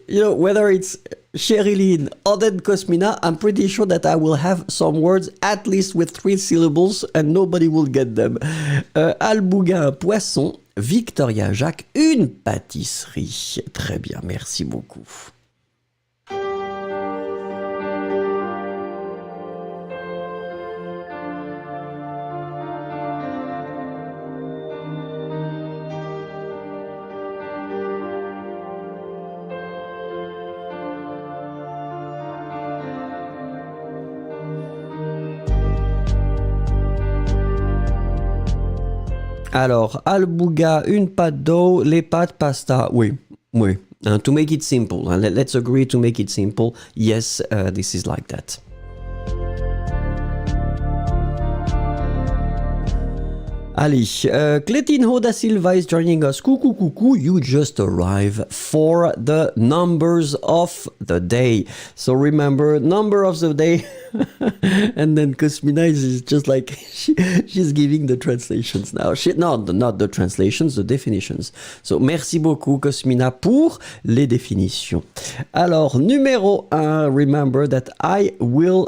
you know, whether it's Sherilyn or then Cosmina, I'm pretty sure that I will have some words at least with 3 syllables and nobody will get them. Albouga, un poisson. Victoria Jacques, une pâtisserie. Très bien, merci beaucoup. Alors, Albouga, une pâte d'eau, les pâtes pasta. Oui, oui. To make it simple, let's agree to make it simple. Yes, this is like that. Allez, Cletinho da Silva is joining us. Coucou, coucou, you just arrived for the numbers of the day. So remember, number of the day. And then Cosmina is just like, she's giving the translations now. Not the translations, the definitions. So merci beaucoup, Cosmina, pour les définitions. Alors, numéro 1, remember that I will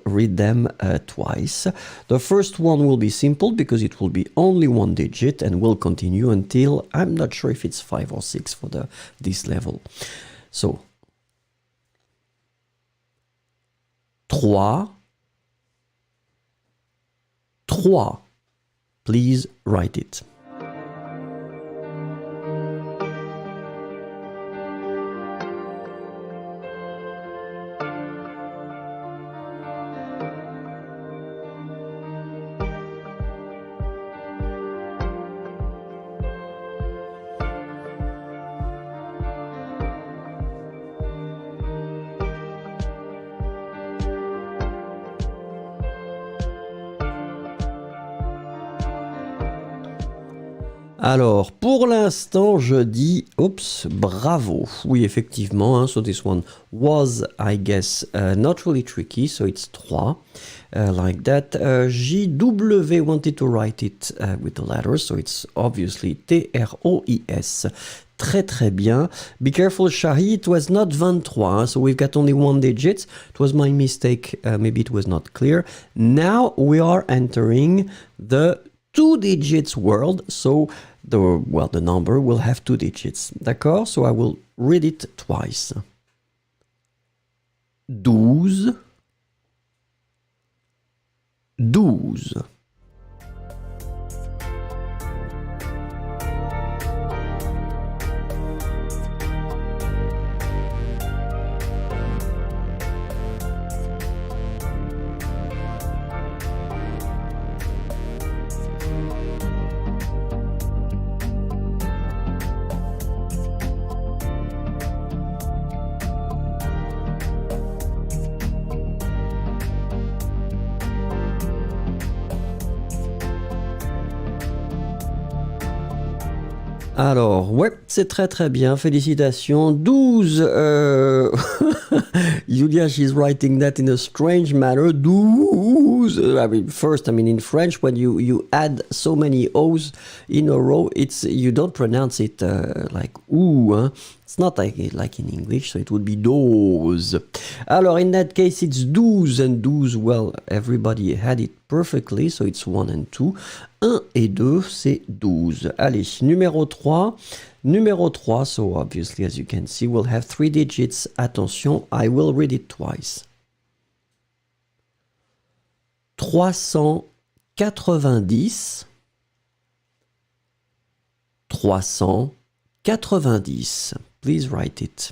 read them twice. The first one will be simple because it will be only 1 digit and will continue until, I'm not sure if it's 5 or 6 for this level. So, 3. Please write it. Alors, pour l'instant, je dis, bravo. Oui, effectivement, so this one was, I guess, not really tricky, so it's 3, like that. JW wanted to write it with the letters, so it's obviously T-R-O-I-S. Très très bien. Be careful, Shahi, it was not 23, so we've got only 1 digit. It was my mistake, maybe it was not clear. Now we are entering the 2 digits world, so the number will have 2 digits. D'accord? So I will read it twice. 12. Alors, ouais, c'est très très bien, félicitations. 12, Julia, she's writing that in a strange manner. 12, I mean, first, I mean, in French, when you add so many O's in a row, you don't pronounce it like ooh, hein? It's not like in English, so it would be 12. Alors, in that case, it's 12 and 12. Well, everybody had it perfectly, so it's 1 and 2. 1 et 2, c'est 12. Allez, numéro 3. Numéro 3, so obviously, as you can see, we'll have 3 digits. Attention, I will read it twice. 390. 390. Please write it.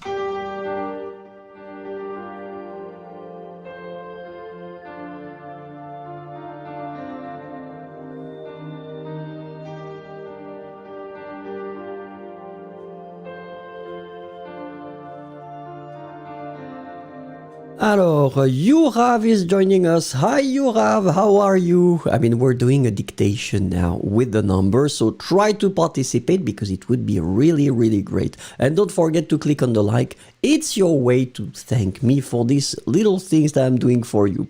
Alors, Yurav is joining us. Hi, Yurav. How are you? I mean, we're doing a dictation now with the numbers, so try to participate because it would be really, really great. And don't forget to click on the like. It's your way to thank me for these little things that I'm doing for you.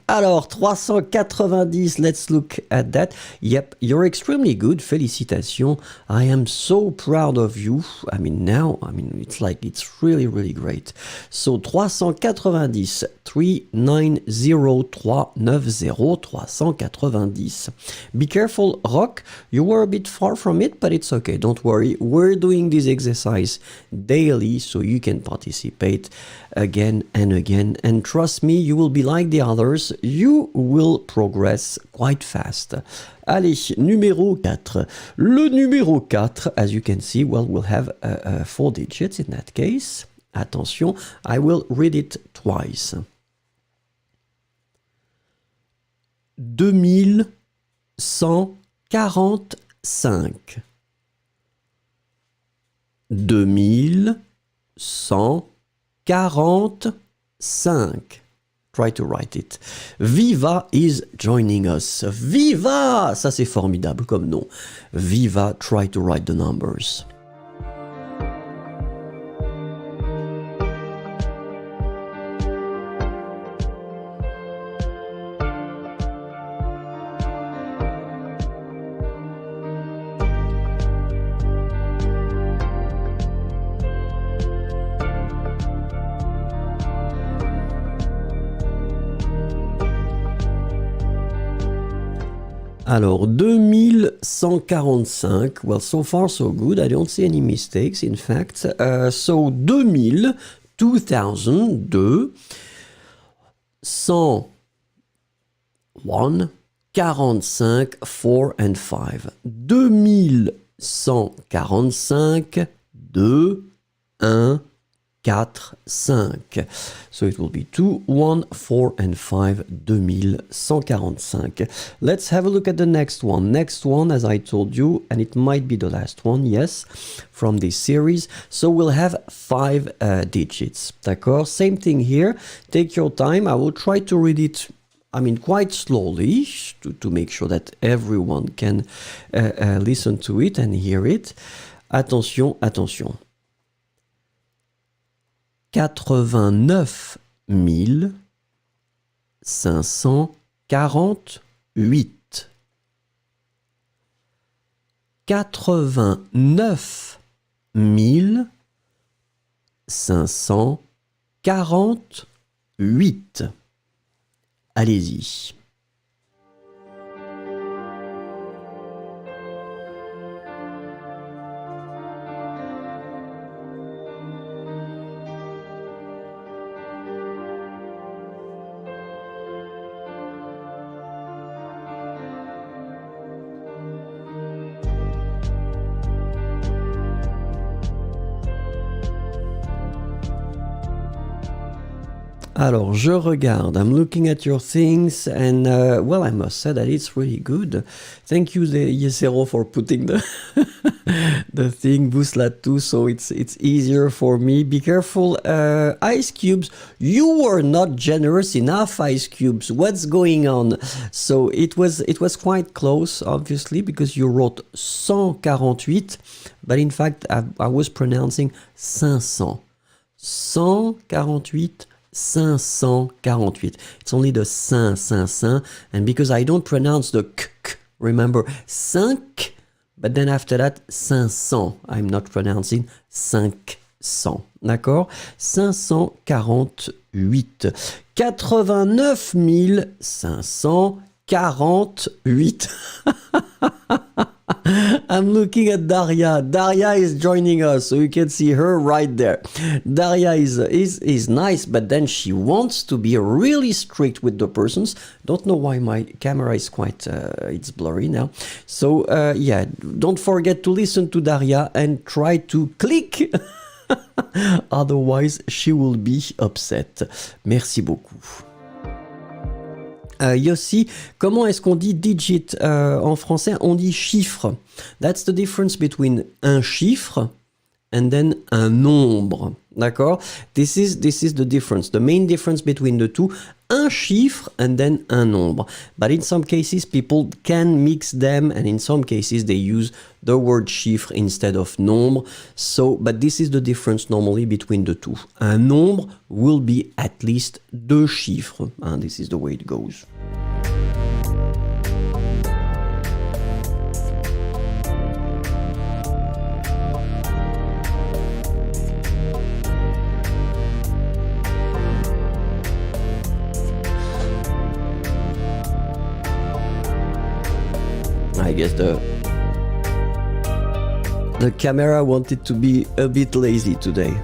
Alors, 390, let's look at that. Yep, you're extremely good. Félicitations. I am so proud of you. I mean, now, it's like, it's really, really great. So, 390, 390-390-390. Be careful, Rock. You were a bit far from it, but it's okay. Don't worry. We're doing this exercise daily, so you can participate again and again. And trust me, you will be like the others. You will progress quite fast. Allez, numéro 4. Le numéro 4, as you can see, well, we'll have 4 digits in that case. Attention, I will read it twice. 2145. 2145. Try to write it. Viva is joining us. Viva! Ça c'est formidable comme nom. Viva, try to write the numbers. Alors, 2145, well, so far so good, I don't see any mistakes, in fact. So, 2000, 2002, 101, 45, 4 and 5. 2145, 2, 1, 4, 5. So it will be 2, 1, 4 and 5, 2145. Let's have a look at the next one. Next one, as I told you, and it might be the last one, yes, from this series. So we'll have 5 digits. D'accord? Same thing here. Take your time. I will try to read it, quite slowly to make sure that everyone can listen to it and hear it. Attention, attention. 89 548. 89 548. Allez-y. Alors, je regarde. I'm looking at your things, and well, I must say that it's really good. Thank you, Yesero, for putting the the thing Bouslat too, so it's easier for me. Be careful, ice cubes. You were not generous enough, ice cubes. What's going on? So it was quite close, obviously, because you wrote 148, but in fact, I was pronouncing 500. 148. 548. It's only the 500, and because I don't pronounce the k, remember 5, but then after that 500. I'm not pronouncing 500. D'accord? 548. 89 548. I'm looking at Daria. Daria is joining us, so you can see her right there. Daria is nice, but then she wants to be really strict with the persons. Don't know why my camera is quite, it's blurry now. So, yeah, don't forget to listen to Daria and try to click. Otherwise, she will be upset. Merci beaucoup. Yossi, comment est-ce qu'on dit digit en français? On dit chiffre. That's the difference between un chiffre and then un nombre. D'accord? This is the difference. The main difference between the two. Un chiffre and then un nombre. But in some cases, people can mix them, and in some cases, they use the word chiffre instead of nombre. So, but this is the difference normally between the two. Un nombre will be at least deux chiffres. And this is the way it goes. I guess the camera wanted to be a bit lazy today.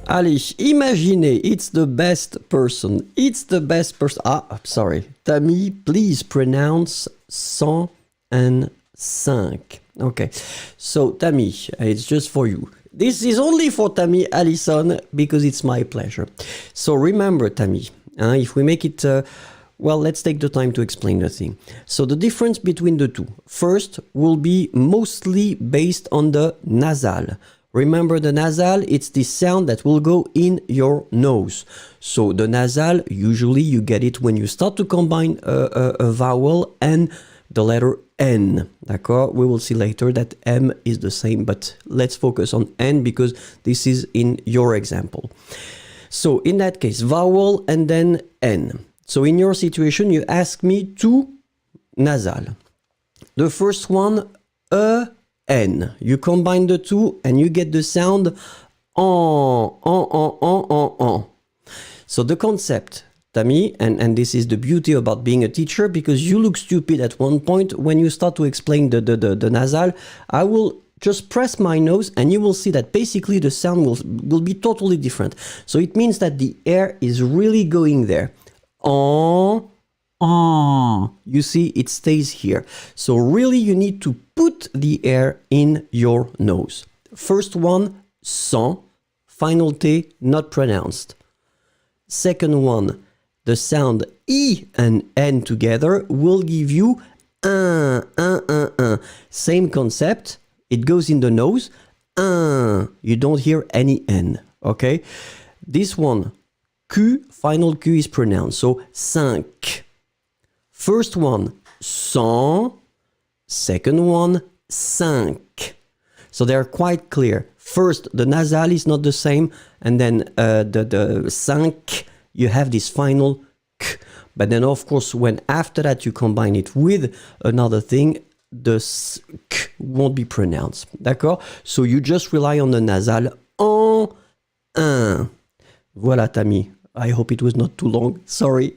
Allez, imaginez, it's the best person. It's the best person. Ah, sorry. Tammy, please pronounce 105. Okay. So, Tammy, it's just for you. This is only for Tammy Allison because it's my pleasure. So remember, Tammy, if we make it, well, let's take the time to explain the thing. So the difference between the two, first, will be mostly based on the nasal. Remember the nasal, it's the sound that will go in your nose. So the nasal, usually you get it when you start to combine a vowel and the letter N. D'accord? We will see later that M is the same, but let's focus on N because this is in your example. So in that case, vowel and then N. So in your situation, you ask me two nasal. The first one, N. You combine the two and you get the sound on. So the concept, Tammy, and this is the beauty about being a teacher, because you look stupid at one point when you start to explain the nasal. I will just press my nose and you will see that basically the sound will be totally different. So it means that the air is really going there. You see, it stays here. So really you need to put the air in your nose. First one, sans, final T not pronounced. Second one, the sound E and N together will give you un. Same concept. It goes in the nose. You don't hear any N. Okay? This one, Q, final Q is pronounced. So, cinq. First one, cent. Second one, cinq. So they're quite clear. First, the nasal is not the same. And then the cinq, you have this final k. But then, of course, when after that you combine it with another thing, the k won't be pronounced. D'accord? So you just rely on the nasal en, un. Voilà, Tammy. I hope it was not too long. Sorry.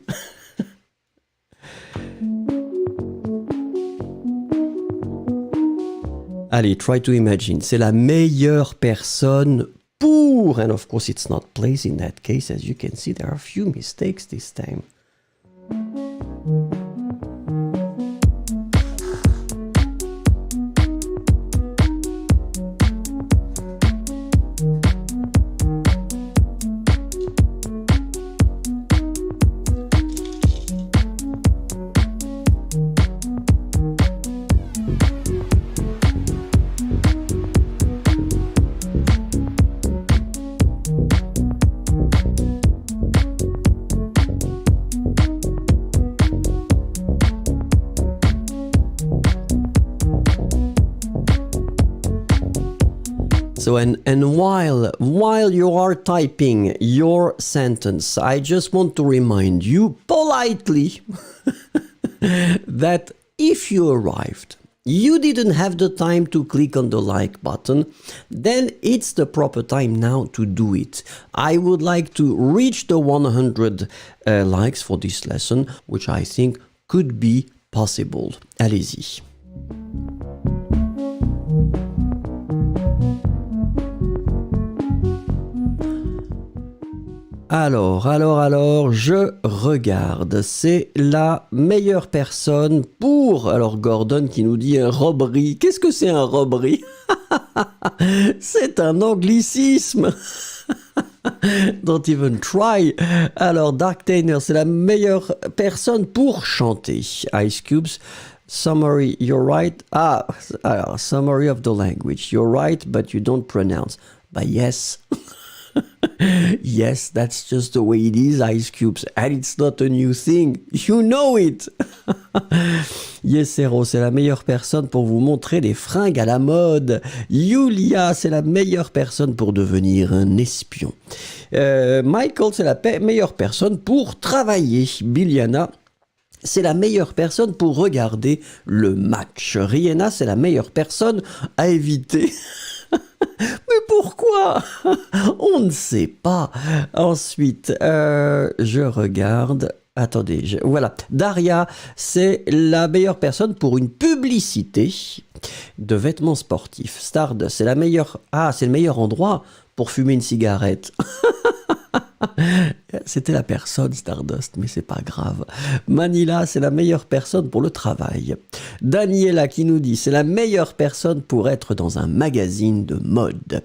Allez, try to imagine. C'est la meilleure personne pour, and of course it's not placed in that case. As you can see, there are a few mistakes this time. So and while you are typing your sentence, I just want to remind you politely that if you arrived, you didn't have the time to click on the like button, then it's the proper time now to do it. I would like to reach the 100 likes for this lesson, which I think could be possible. Allez-y. Alors, je regarde. C'est la meilleure personne pour... Alors, Gordon qui nous dit un robbery. Qu'est-ce que c'est un robbery? C'est un anglicisme. Don't even try. Alors, Dark Tainer, c'est la meilleure personne pour chanter. Ice Cubes, summary, you're right. Alors, summary of the language. You're right, but you don't pronounce. But yes. Yes, that's just the way it is, Ice Cubes. And it's not a new thing. You know it. Yesero, c'est la meilleure personne pour vous montrer des fringues à la mode. Yulia, c'est la meilleure personne pour devenir un espion. Michael, c'est la meilleure personne pour travailler. Biliana, c'est la meilleure personne pour regarder le match. Rihanna, c'est la meilleure personne à éviter. Mais pourquoi? On ne sait pas. Ensuite, je regarde. Attendez, voilà. Daria, c'est la meilleure personne pour une publicité de vêtements sportifs. Stardust, c'est la meilleure... c'est le meilleur endroit pour fumer une cigarette. C'était la personne Stardust, mais c'est pas grave. Manila, c'est la meilleure personne pour le travail. Daniela qui nous dit, c'est la meilleure personne pour être dans un magazine de mode.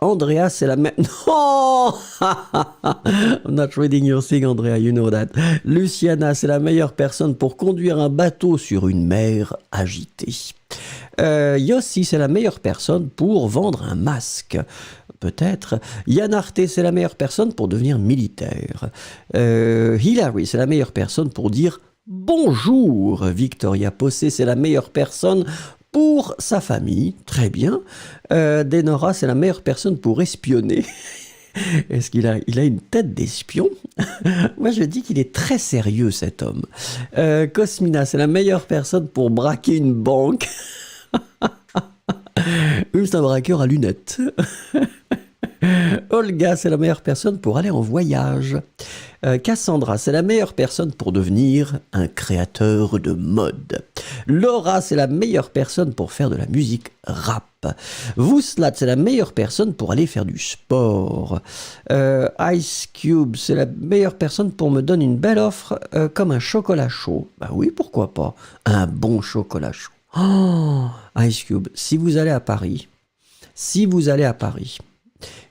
Andrea, c'est la même... Non. I'm not reading your thing, Andrea, you know that. Luciana, c'est la meilleure personne pour conduire un bateau sur une mer agitée. Yossi, c'est la meilleure personne pour vendre un masque. Peut-être. Yann Arte, c'est la meilleure personne pour devenir militaire. Hilary, c'est la meilleure personne pour dire bonjour. Victoria Possé, c'est la meilleure personne pour sa famille. Très bien. Denora, c'est la meilleure personne pour espionner. Est-ce qu'il a une tête d'espion? Moi, je dis qu'il est très sérieux, cet homme. Cosmina, c'est la meilleure personne pour braquer une banque. C'est un braqueur à lunettes. Olga, c'est la meilleure personne pour aller en voyage. Cassandra, c'est la meilleure personne pour devenir un créateur de mode. Laura, c'est la meilleure personne pour faire de la musique rap. Vouslat, c'est la meilleure personne pour aller faire du sport. Ice Cube, c'est la meilleure personne pour me donner une belle offre comme un chocolat chaud. Bah oui, pourquoi pas. Un bon chocolat chaud. Oh, Ice Cube, si vous allez à Paris,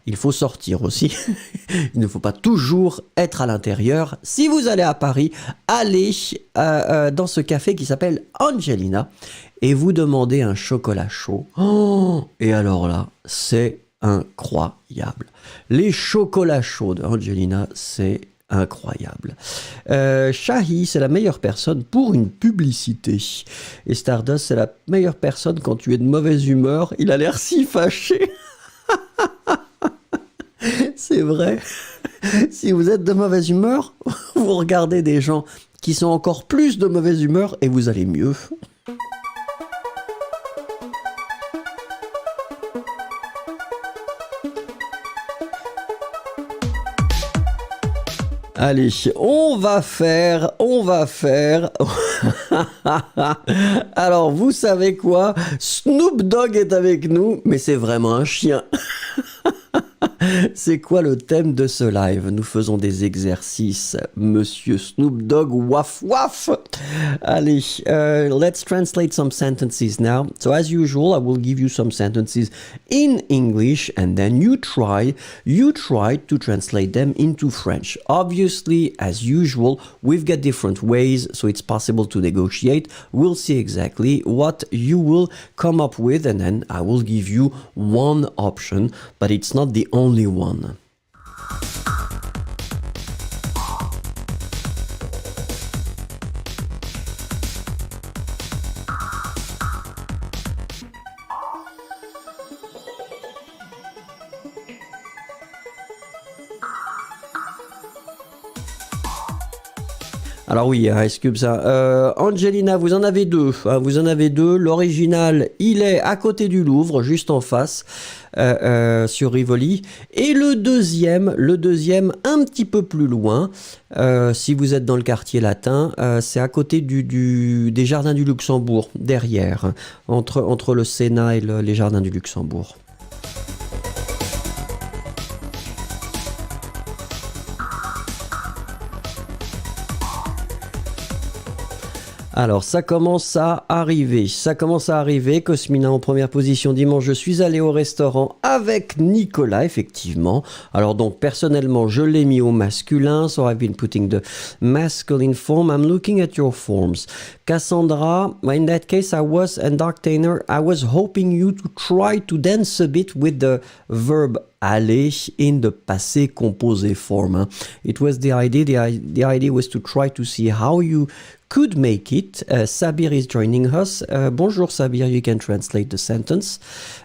il faut sortir aussi. Il ne faut pas toujours être à l'intérieur. Si vous allez à Paris, allez dans ce café qui s'appelle Angelina et vous demandez un chocolat chaud. Oh, et alors là, c'est incroyable. Les chocolats chauds de Angelina, c'est incroyable. Shahi, c'est la meilleure personne pour une publicité. Et Stardust, c'est la meilleure personne quand tu es de mauvaise humeur. Il a l'air si fâché. C'est vrai. Si vous êtes de mauvaise humeur, vous regardez des gens qui sont encore plus de mauvaise humeur et vous allez mieux. Allez, on va faire. Alors, vous savez quoi? Snoop Dogg est avec nous, mais c'est vraiment un chien. C'est quoi le thème de ce live? Nous faisons des exercices. Monsieur Snoop Dogg, waf waf. Allez, let's translate some sentences now. So as usual, I will give you some sentences in English and then you try to translate them into French. Obviously, as usual, we've got different ways, so it's possible to negotiate. We'll see exactly what you will come up with and then I will give you one option, but it's not the only one. Alors oui, Ice Cube, ça. Angelina, vous en avez deux. Vous en avez deux. L'original, il est à côté du Louvre, juste en face, sur Rivoli. Et le deuxième, un petit peu plus loin, si vous êtes dans le quartier latin, c'est à côté des Jardins du Luxembourg, derrière, entre le Sénat et les Jardins du Luxembourg. Alors, ça commence à arriver. Cosmina en première position dimanche. Je suis allé au restaurant avec Nicolas, effectivement. Alors, donc, personnellement, je l'ai mis au masculin. So, I've been putting the masculine form. I'm looking at your forms. Cassandra, in that case, I was entertainer. I was hoping you to try to dance a bit with the verb aller in the passé composé form. It was the idea. The idea was to try to see how you could make it. Sabir is joining us. Bonjour Sabir, you can translate the sentence.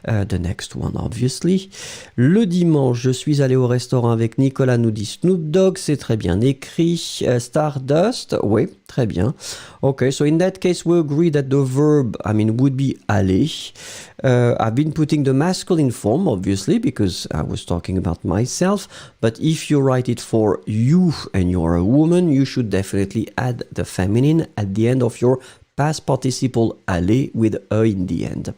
The next one, obviously. Le dimanche, je suis allé au restaurant avec Nicolas, nous dit Snoop Dogg, c'est très bien écrit. Stardust, oui, très bien. Okay, so in that case, we agree that the verb, would be aller. I've been putting the masculine form, obviously, because I was talking about myself. But if you write it for you and you're a woman, you should definitely add the feminine at the end of your past participle aller with a in the end.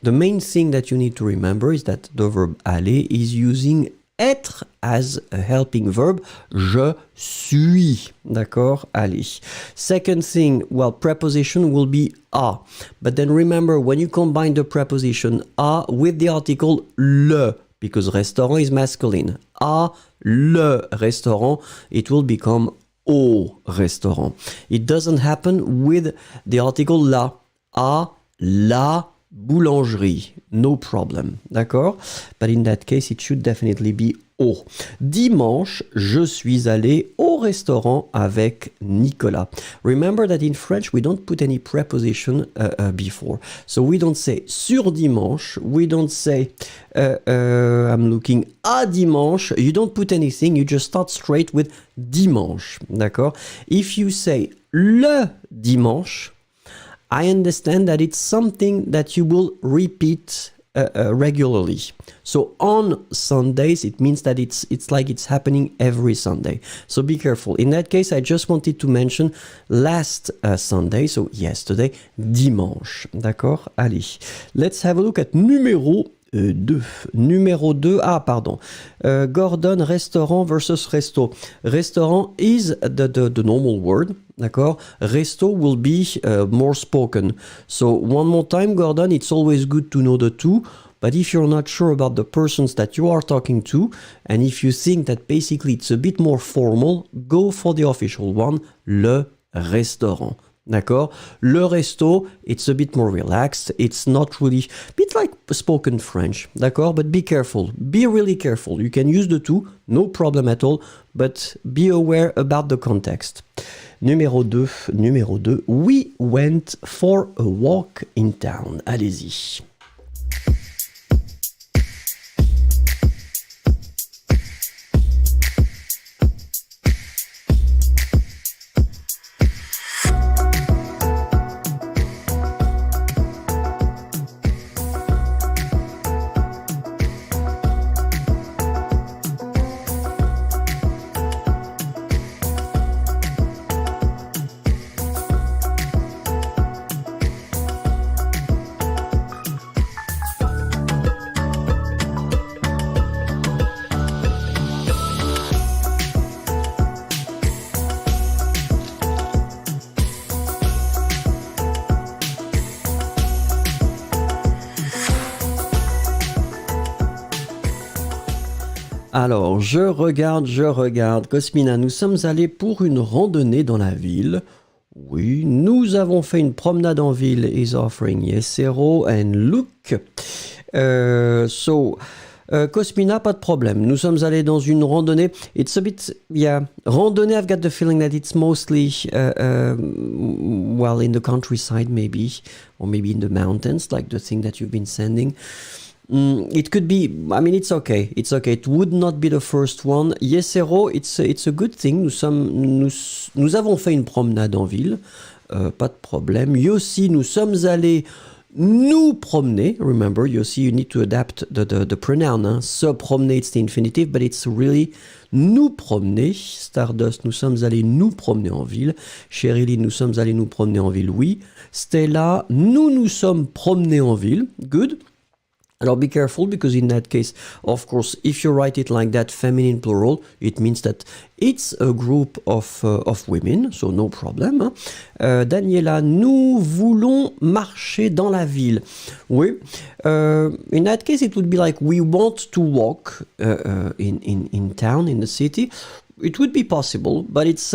The main thing that you need to remember is that the verb aller is using être as a helping verb. Je suis. D'accord? Aller. Second thing, well, preposition will be a. But then remember, when you combine the preposition a with the article le, because restaurant is masculine, a le restaurant, it will become au restaurant. It doesn't happen with the article la. A la boulangerie. No problem. D'accord? But in that case, it should definitely be au. Dimanche, je suis allé au restaurant avec Nicolas. Remember that in French, we don't put any preposition before. So we don't say sur dimanche. We don't say I'm looking à dimanche. You don't put anything. You just start straight with dimanche. D'accord? If you say le dimanche, I understand that it's something that you will repeat regularly. So on Sundays, it means that it's like it's happening every Sunday. So be careful. In that case, I just wanted to mention last Sunday, so yesterday, dimanche. D'accord? Allez, let's have a look at numéro 2. Numéro 2, Gordon, restaurant versus resto. Restaurant is the normal word. D'accord? Resto will be more spoken. So one more time, Gordon, it's always good to know the two. But if you're not sure about the persons that you are talking to, and if you think that basically it's a bit more formal, go for the official one, le restaurant. D'accord? Le resto, it's a bit more relaxed. It's not really, bit like spoken French. D'accord? But be careful. Be really careful. You can use the two, no problem at all, but be aware about the context. Numéro 2. We went for a walk in town. Allez-y. Alors, je regarde. Cosmina, nous sommes allés pour une randonnée dans la ville. Oui, nous avons fait une promenade en ville. Is offering Yesero and Luke. Cosmina, pas de problème. Nous sommes allés dans une randonnée. It's a bit, randonnée, I've got the feeling that it's mostly, in the countryside maybe, or maybe in the mountains, like the thing that you've been sending. It could be, I mean, it's okay. It's okay. It would not be the first one. Yesero, it's a good thing. Nous avons fait une promenade en ville. Pas de problème. Yossi, nous sommes allés nous promener. Remember, Yossi, you need to adapt the pronoun. Hein. Se promener, it's the infinitive, but it's really nous promener. Stardust, nous sommes allés nous promener en ville. Cheryline, nous sommes allés nous promener en ville. Oui. Stella, nous sommes promenés en ville. Good. Alors, be careful, because in that case, of course, if you write it like that, feminine plural, it means that it's a group of women, so no problem. Hein. Daniela, nous voulons marcher dans la ville. Oui. In that case, it would be like, we want to walk in town, in the city. It would be possible, but it's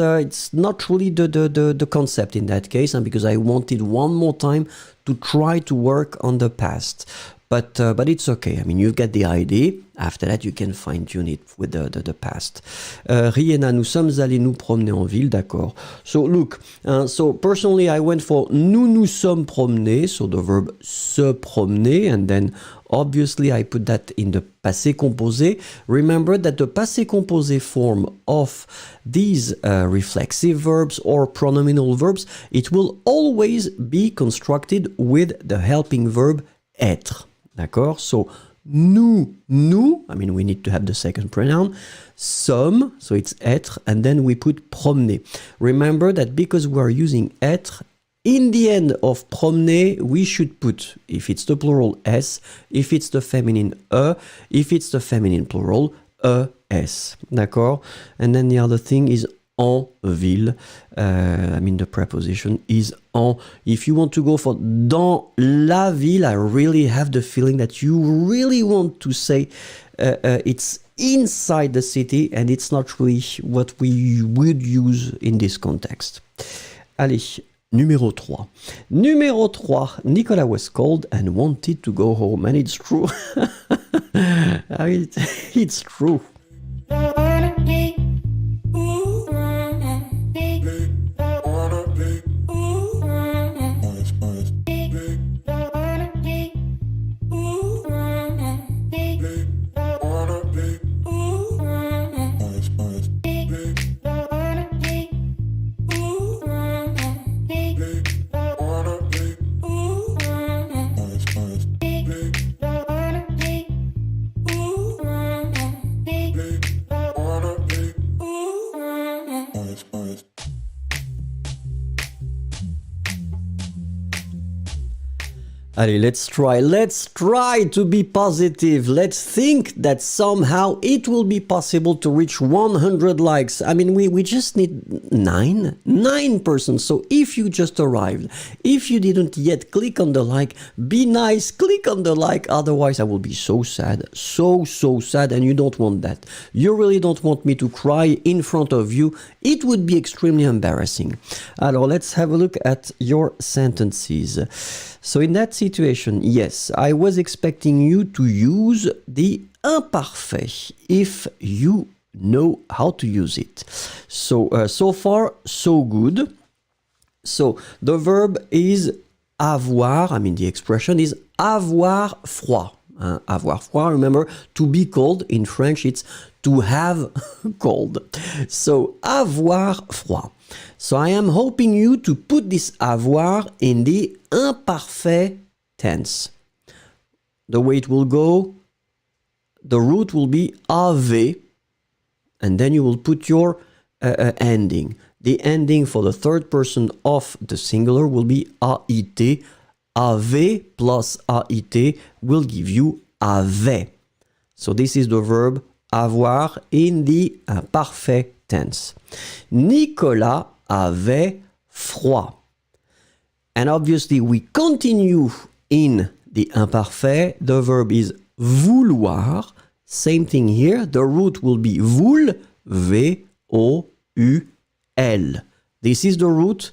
not really the concept in that case, and because I wanted one more time to try to work on the past. But it's okay. I mean, you get the idea. After that, you can fine-tune it with the past. Riena, nous sommes allés nous promener en ville, d'accord. So look, so personally, I went for nous sommes promenés, so the verb se promener, and then obviously I put that in the passé composé. Remember that the passé composé form of these reflexive verbs or pronominal verbs, it will always be constructed with the helping verb être. D'accord? So, nous, I mean, we need to have the second pronoun. Sommes, so it's être, and then we put promener. Remember that because we are using être, in the end of promener, we should put, if it's the plural, s, if it's the feminine, if it's the feminine plural, es. D'accord? And then the other thing is en ville. I mean, the preposition is en. If you want to go for dans la ville, I really have the feeling that you really want to say it's inside the city, and it's not really what we would use in this context. Allez, numéro 3. Numéro 3, Nicolas was cold and wanted to go home, and it's true. I mean, it's true. Allez, let's try to be positive. Let's think that somehow it will be possible to reach 100 likes. I mean, we just need 9 persons. So if you just arrived, if you didn't yet click on the like, be nice, click on the like. Otherwise, I will be so sad, so sad, and you don't want that. You really don't want me to cry in front of you. It would be extremely embarrassing. Alors, let's have a look at your sentences. So in that situation, yes, I was expecting you to use the imparfait if you know how to use it. So, so far, so good. So the verb is avoir, I mean the expression is avoir froid. Avoir froid, remember, to be cold, in French it's to have cold. So avoir froid. So I am hoping you to put this avoir in the imparfait tense. The way it will go, the root will be ave, and then you will put your ending. The ending for the third person of the singular will be ait. Ave plus ait will give you avait. So this is the verb avoir in the parfait tense. Nicolas avait froid. And obviously we continue in the imparfait. The verb is vouloir. Same thing here. The root will be voul, V-O-U-L. This is the root.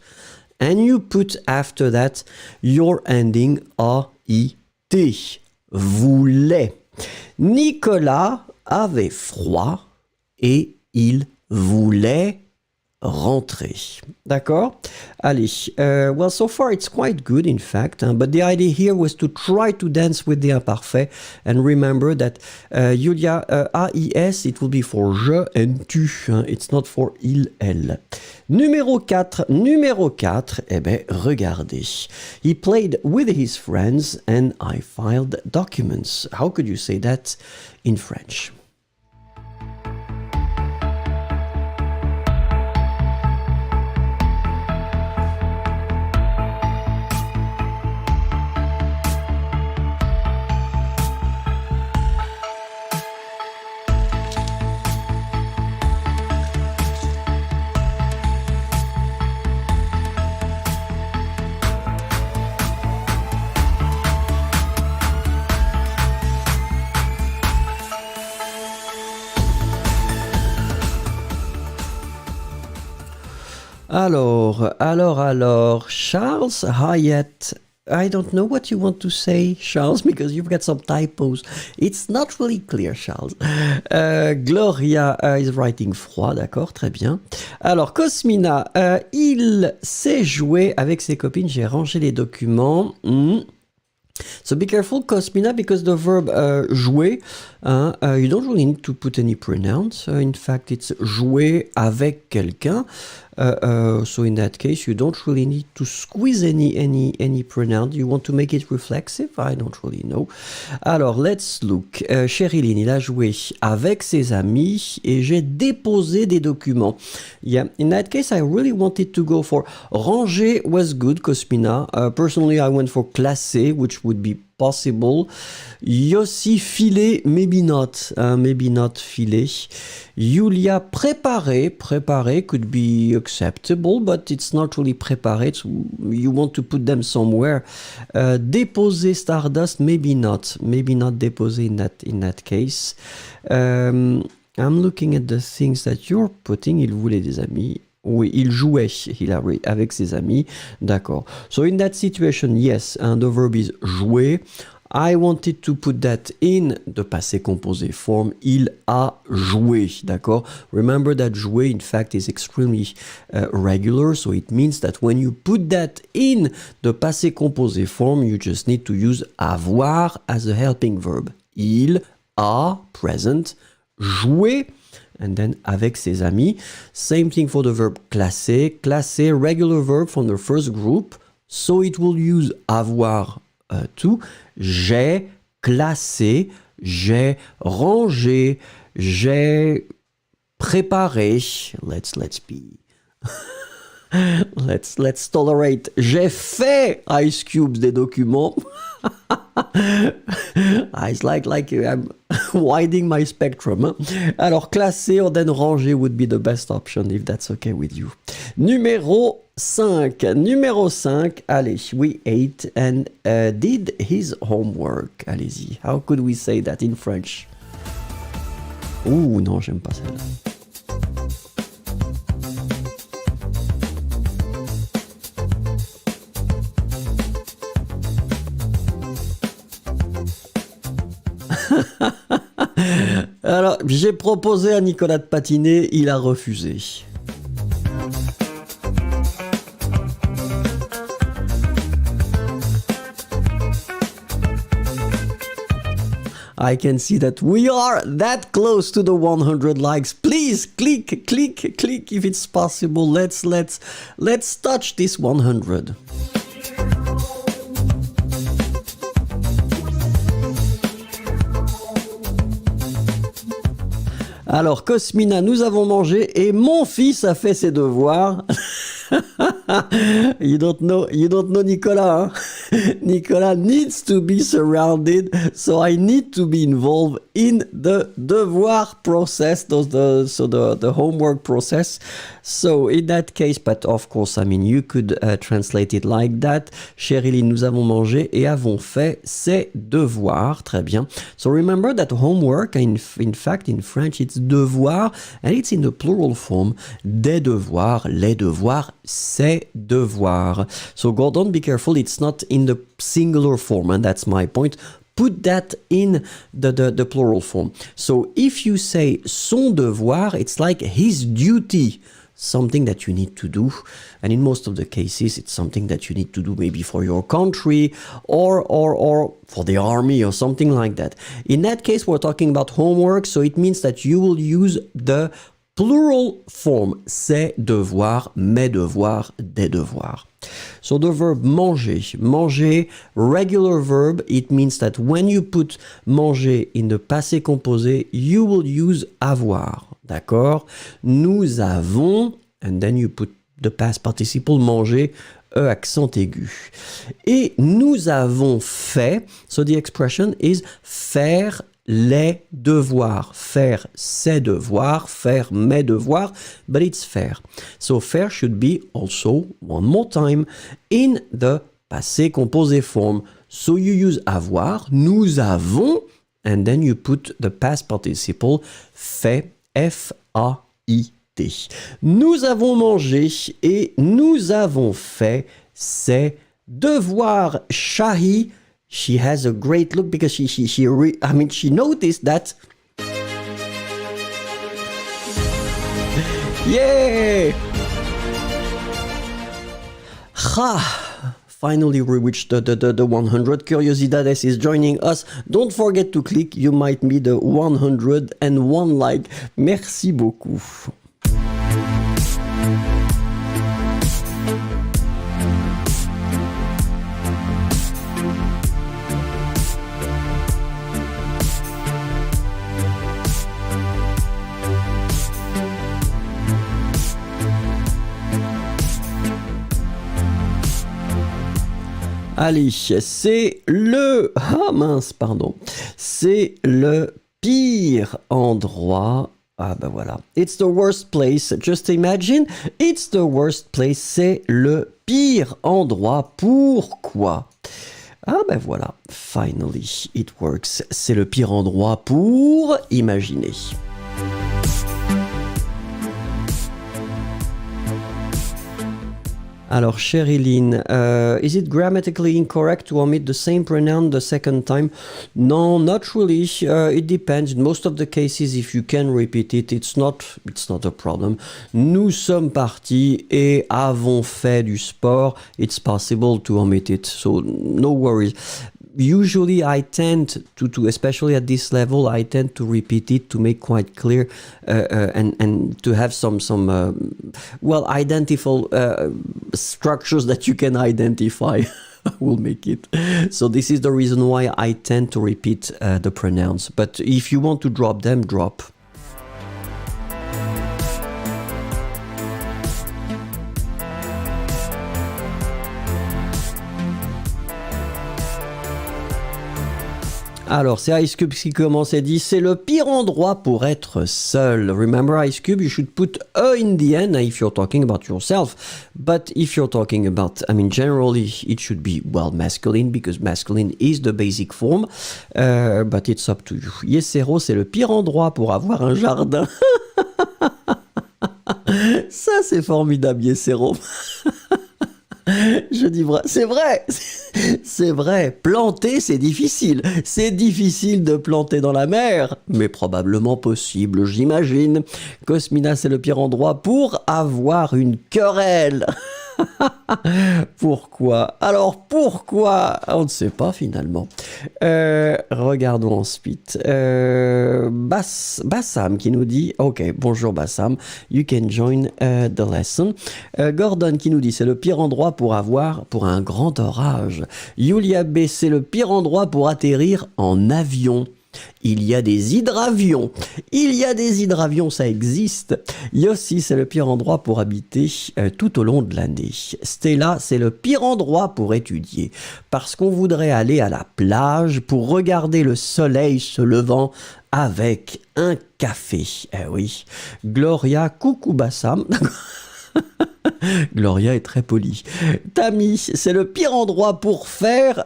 And you put after that your ending A-I-T. Voulait. Nicolas avait froid et il voulait rentrer. D'accord? Allez. Well, so far it's quite good, in fact. But the idea here was to try to dance with the imparfait. And remember that Julia, AIS, it will be for je and tu. It's not for il, elle. Numéro 4. Eh ben, regardez. He played with his friends and I filed documents. How could you say that in French? Alors, Charles, Hayat, I don't know what you want to say, Charles, because you've got some typos. It's not really clear, Charles. Gloria is writing froid, d'accord, très bien. Alors, Cosmina, il s'est joué avec ses copines, j'ai rangé les documents. So be careful, Cosmina, because the verb jouer, you don't really need to put any pronouns. In fact, it's jouer avec quelqu'un. So in that case, you don't really need to squeeze any pronoun. You want to make it reflexive? I don't really know. Alors, let's look. Sherilyn, il a joué avec ses amis et j'ai déposé des documents. Yeah, in that case, I really wanted to go for ranger was good, Cosmina. Personally, I went for classer, which would be possible. Yossi, filer, maybe not filer. Julia, préparer could be acceptable, but it's not really préparer. You want to put them somewhere. Déposer stardust, maybe not déposer in that case. I'm looking at the things that you're putting. Il voulait des amis. Oui, il jouait, Hilary, avec ses amis. D'accord. So in that situation, yes, the verb is jouer. I wanted to put that in the passé composé form. Il a joué, d'accord? Remember that jouer, in fact, is extremely regular. So it means that when you put that in the passé composé form, you just need to use avoir as a helping verb. Il a, present, joué. And then avec ses amis. Same thing for the verb classer. Classer, regular verb from the first group. So it will use avoir too. J'ai classé, j'ai rangé, j'ai préparé. Let's be... let's tolerate. J'ai fait Ice Cubes des documents. It's like I'm widening my spectrum. Alors, classer or then ranger would be the best option if that's okay with you. Numéro 5. Allez, we ate and did his homework. Allez-y. How could we say that in French? Ouh, non, j'aime pas celle-là. Alors, j'ai proposé à Nicolas de patiner, il a refusé. I can see that we are that close to the 100 likes. Please click if it's possible. Let's touch this 100. Alors, Cosmina, nous avons mangé et mon fils a fait ses devoirs. You don't know Nicolas. Hein? Nicolas needs to be surrounded, so I need to be involved in the devoir process, the homework process. So in that case, but of course, I mean, you could translate it like that. Sherilyn, nous avons mangé et avons fait ses devoirs. Très bien. So remember that homework, in fact, in French, it's devoir, and it's in the plural form. Des devoirs, les devoirs, ses devoirs. So Gordon, be careful, it's not in the singular form, and that's my point. Put that in the plural form. So if you say son devoir, it's like his duty. something that you need to do. And in most of the cases, it's something that you need to do maybe for your country or for the army or something like that. In that case, we're talking about homework, so it means that you will use the plural form, ses devoirs, mes devoirs, des devoirs. So the verb manger, manger, regular verb, it means that when you put manger in the passé composé, you will use avoir. D'accord? Nous avons, and then you put the past participle manger, accent aigu. Et nous avons fait, so the expression is faire les devoirs, faire ses devoirs, faire mes devoirs, but it's faire. So faire should be also, one more time, in the passé composé form. So you use avoir, nous avons, and then you put the past participle fait, F-A-I-T. Nous avons mangé et nous avons fait ses devoirs. Shahi, she has a great look because she noticed that. Yeah! Finally, we reached the 100. Curiosidades is joining us. Don't forget to click. You might be the 101 like. Merci beaucoup. Allez, c'est le... Ah mince, pardon. C'est le pire endroit. Ah ben voilà. It's the worst place. Just imagine. It's the worst place. C'est le pire endroit. Pourquoi? Ah ben voilà. Finally, it works. C'est le pire endroit pour imaginer. Alors, Sherilyn, is it grammatically incorrect to omit the same pronoun the second time? No, not really. It depends. In most of the cases, if you can repeat it, it's not a problem. Nous sommes partis et avons fait du sport. It's possible to omit it, so no worries. Usually I tend to, especially at this level, I tend to repeat it to make quite clear and to have some identifiable structures that you can identify. Will make it. So this is the reason why I tend to repeat the pronouns. But if you want to drop them, drop. Alors, c'est Ice Cube qui commence et dit « C'est le pire endroit pour être seul ». Remember, Ice Cube, you should put « a » in the end if you're talking about yourself. But if you're talking about, generally, it should be, masculine, because masculine is the basic form. But it's up to you. Yesero, c'est le pire endroit pour avoir un jardin. Ça, c'est formidable, Yesero. Je dis vrai, c'est vrai, planter c'est difficile de planter dans la mer, mais probablement possible, j'imagine. Cosmina, c'est le pire endroit pour avoir une querelle. Pourquoi? Alors pourquoi? On ne sait pas finalement. Regardons ensuite. Bassam qui nous dit, ok, bonjour Bassam, you can join the lesson. Gordon qui nous dit, c'est le pire endroit pour un grand orage. Yulia B, c'est le pire endroit pour atterrir en avion. Il y a des hydravions. Ça existe. Yossi, c'est le pire endroit pour habiter tout au long de l'année. Stella, c'est le pire endroit pour étudier. Parce qu'on voudrait aller à la plage pour regarder le soleil se levant avec un café. Eh oui. Gloria, coucou Bassam. Gloria est très polie. Tammy, c'est le pire endroit pour faire...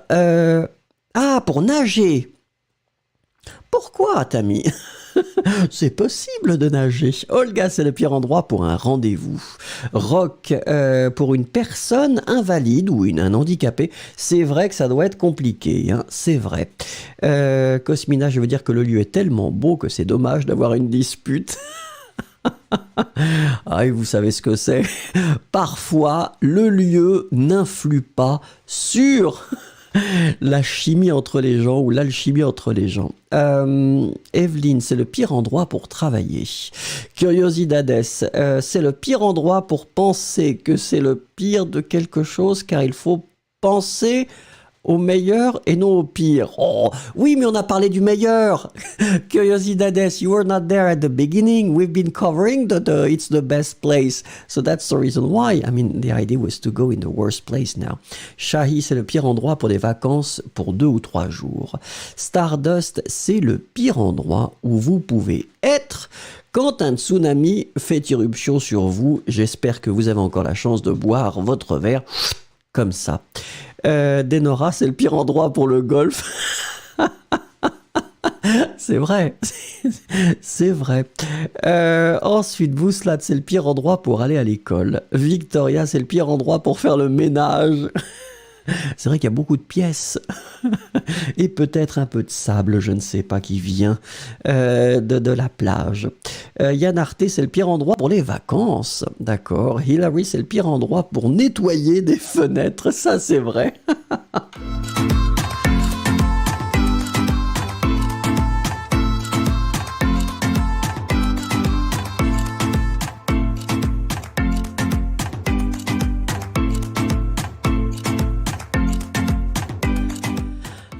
pour nager. Pourquoi, Tammy? C'est possible de nager. Olga, c'est le pire endroit pour un rendez-vous. Rock, pour une personne invalide ou un handicapé, c'est vrai que ça doit être compliqué, hein, c'est vrai. Cosmina, je veux dire que le lieu est tellement beau que c'est dommage d'avoir une dispute. Ah, et vous savez ce que c'est. Parfois, le lieu n'influe pas sur la chimie entre les gens ou l'alchimie entre les gens. Evelyne, c'est le pire endroit pour travailler. Curiosidades, c'est le pire endroit pour penser que c'est le pire de quelque chose car il faut penser au meilleur et non au pire. Oh, oui, mais on a parlé du meilleur. Curiosidades, you were not there at the beginning. We've been covering it's the best place. So that's the reason why. I mean, the idea was to go in the worst place now. Shahi, c'est le pire endroit pour des vacances pour 2 ou 3 jours. Stardust, c'est le pire endroit où vous pouvez être quand un tsunami fait irruption sur vous. J'espère que vous avez encore la chance de boire votre verre comme ça. Denora, c'est le pire endroit pour le golf. C'est vrai. C'est vrai. Ensuite, Bouslat, c'est le pire endroit pour aller à l'école. Victoria, c'est le pire endroit pour faire le ménage. C'est vrai qu'il y a beaucoup de pièces. Et peut-être un peu de sable, je ne sais pas, qui vient de la plage. Yann Arte, c'est le pire endroit pour les vacances. D'accord. Hilary, c'est le pire endroit pour nettoyer des fenêtres. Ça, c'est vrai.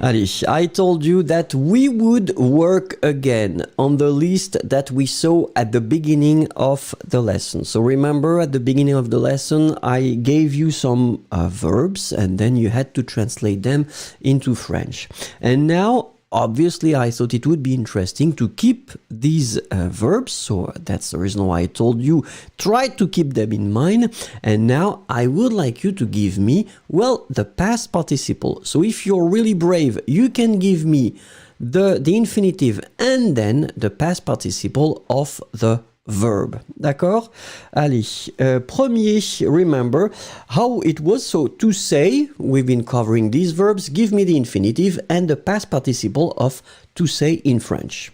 Allez, I told you that we would work again on the list that we saw at the beginning of the lesson. So remember, at the beginning of the lesson, I gave you some verbs and then you had to translate them into French. And now, obviously, I thought it would be interesting to keep these verbs, so that's the reason why I told you, try to keep them in mind. And now I would like you to give me, well, the past participle. So if you're really brave, you can give me the infinitive and then the past participle of the verb. D'accord? Allez, premier, remember how it was. So to say, we've been covering these verbs. Give me the infinitive and the past participle of to say in French.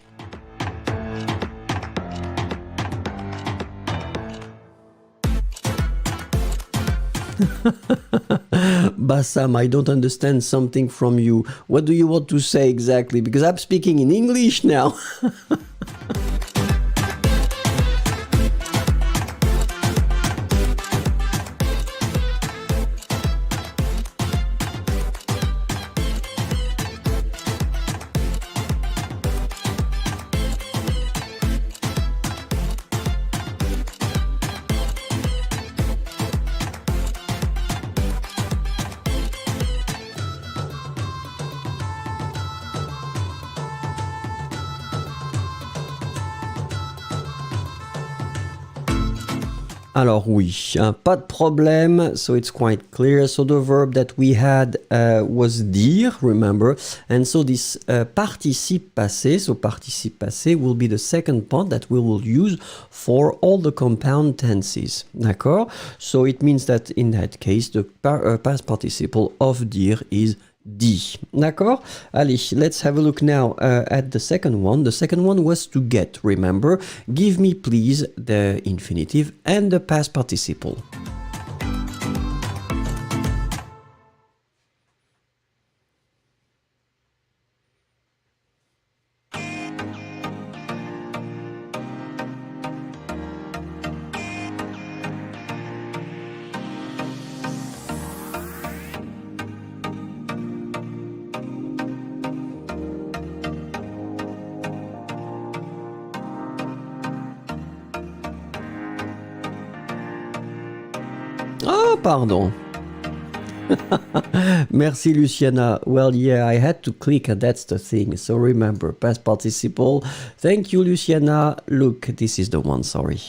Bassam, I don't understand something from you. What do you want to say exactly? Because I'm speaking in English now. Alors oui, pas de problème, so it's quite clear. So the verb that we had was dire, remember, and so this participe passé, so participe passé will be the second part that we will use for all the compound tenses, d'accord? So it means that in that case, the past participle of dire is dit. D'accord? Allez, let's have a look now at the second one. The second one was to get, remember. Give me please the infinitive and the past participle. Oh, pardon. Merci, Luciana. Well, yeah, I had to click and that's the thing. So remember, past participle. Thank you, Luciana. Look, this is the one, sorry.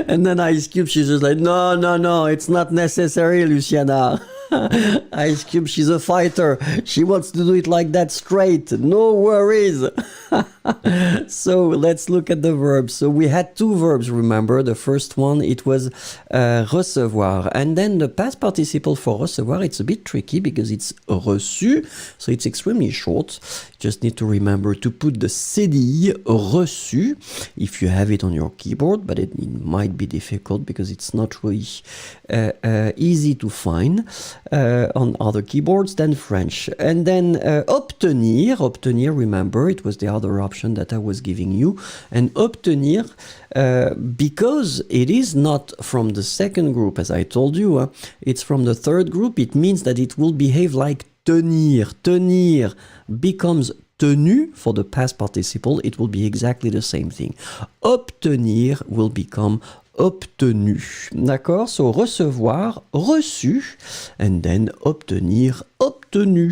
And then Ice Cube, she's just like, no, it's not necessary, Luciana. Ice Cube, she's a fighter. She wants to do it like that straight. No worries. So let's look at the verbs. So we had two verbs, remember. The first one, it was recevoir. And then the past participle for recevoir, it's a bit tricky because it's reçu. So it's extremely short. Just need to remember to put the CDI, reçu, if you have it on your keyboard, but it might be difficult because it's not really easy to find on other keyboards than French. And then obtenir, remember, it was the other option that I was giving you. And obtenir, because it is not from the second group, as I told you, it's from the third group, it means that it will behave like tenir. Tenir becomes tenu for the past participle. It will be exactly the same thing. Obtenir will become obtenu. D'accord? So recevoir, reçu, and then obtenir, obtenu.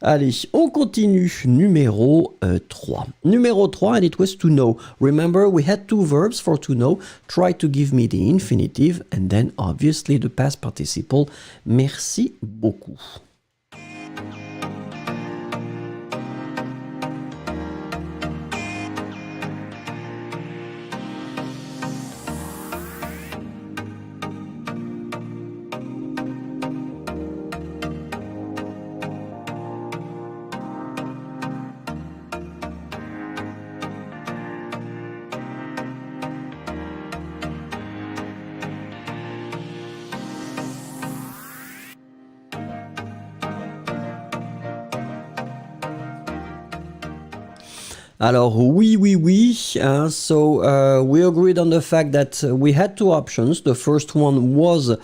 Allez, on continue. Numéro 3. Numéro 3, and it was to know. Remember, we had two verbs for to know. Try to give me the infinitive, and then obviously the past participle. Merci beaucoup. Alors, oui. So we agreed on the fact that we had two options. The first one was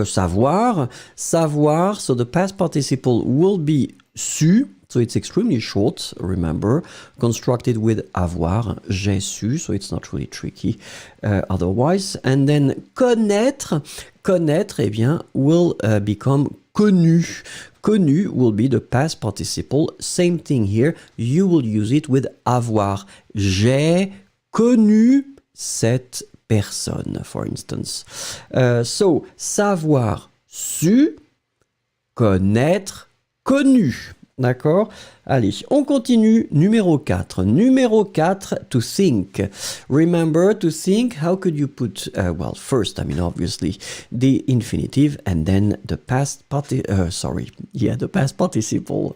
savoir. Savoir, so the past participle will be su. So it's extremely short, remember, constructed with avoir, j'ai su, so it's not really tricky otherwise. And then connaître, eh bien, will become connu. Connu will be the past participle. Same thing here. You will use it with avoir. J'ai connu cette personne, for instance. So, savoir, su, connaître, connu. D'accord? Allez, on continue. Numéro 4. Numéro 4, to think. Remember, to think, how could you put, well, first, obviously, the infinitive and then the past the past participle.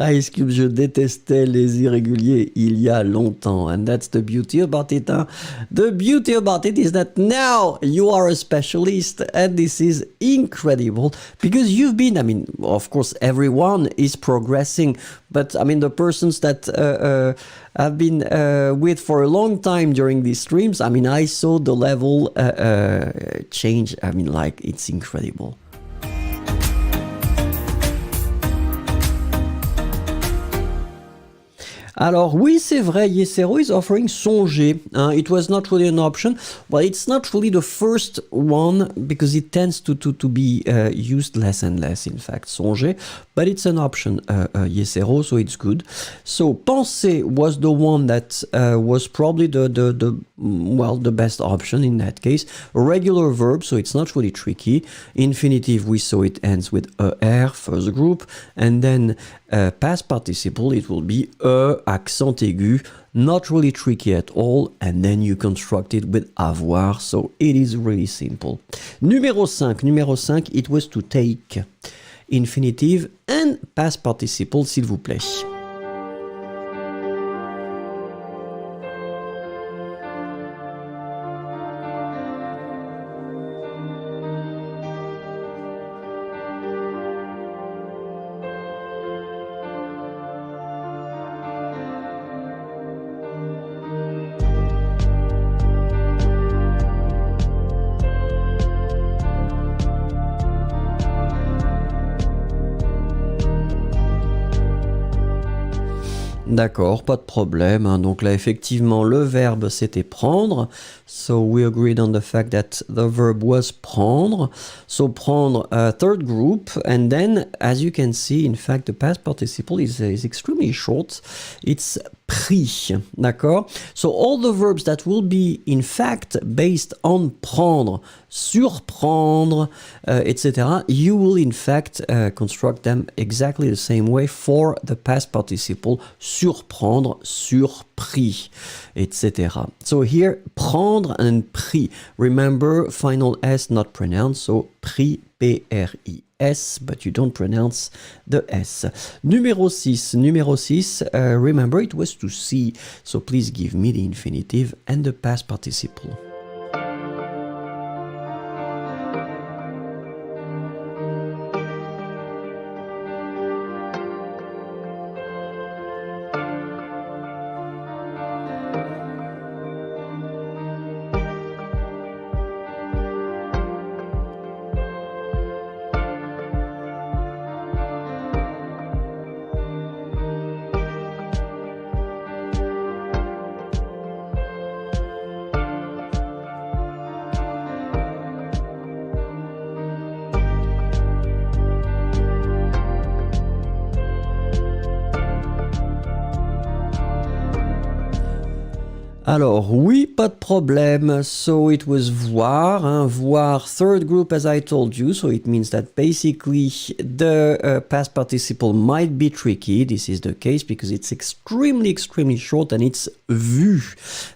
Ice Cube, je détestais les irréguliers il y a longtemps. And that's the beauty about it. Huh? The beauty about it is that now you are a specialist and this is incredible because you've been, of course, everyone is progressing, but the persons that I've been with for a long time during these streams, I saw the level change. It's incredible. Alors oui, c'est vrai, Yesero is offering songer. It was not really an option. Well, it's not really the first one because it tends to be used less and less, in fact, songer. But it's an option, Yesero, so it's good. So penser was the one that was probably the best option in that case. A regular verb, so it's not really tricky. Infinitive, we saw it ends with er, first group, and then past participle, it will be accent aigu, not really tricky at all, and then you construct it with avoir, so it is really simple. Numéro 5, it was to take. Infinitive and past participle, s'il vous plaît. D'accord, pas de problème. Hein. Donc là, effectivement, le verbe, c'était prendre. So we agreed on the fact that the verb was prendre. So prendre, third group. And then, as you can see, in fact, the past participle is extremely short. It's pris. D'accord? So all the verbs that will be, in fact, based on prendre, surprendre, etc., you will, in fact, construct them exactly the same way for the past participle. Surprendre, surpris, etc. So here, prendre and pris. Remember, final S not pronounced, so pris, P-R-I-S, but you don't pronounce the S. Numéro 6, remember it was to see, so please give me the infinitive and the past participle. Alors, oui, pas de problème. So it was voir. Hein. Voir, third group as I told you. So it means that basically the past participle might be tricky. This is the case because it's extremely short and it's vu.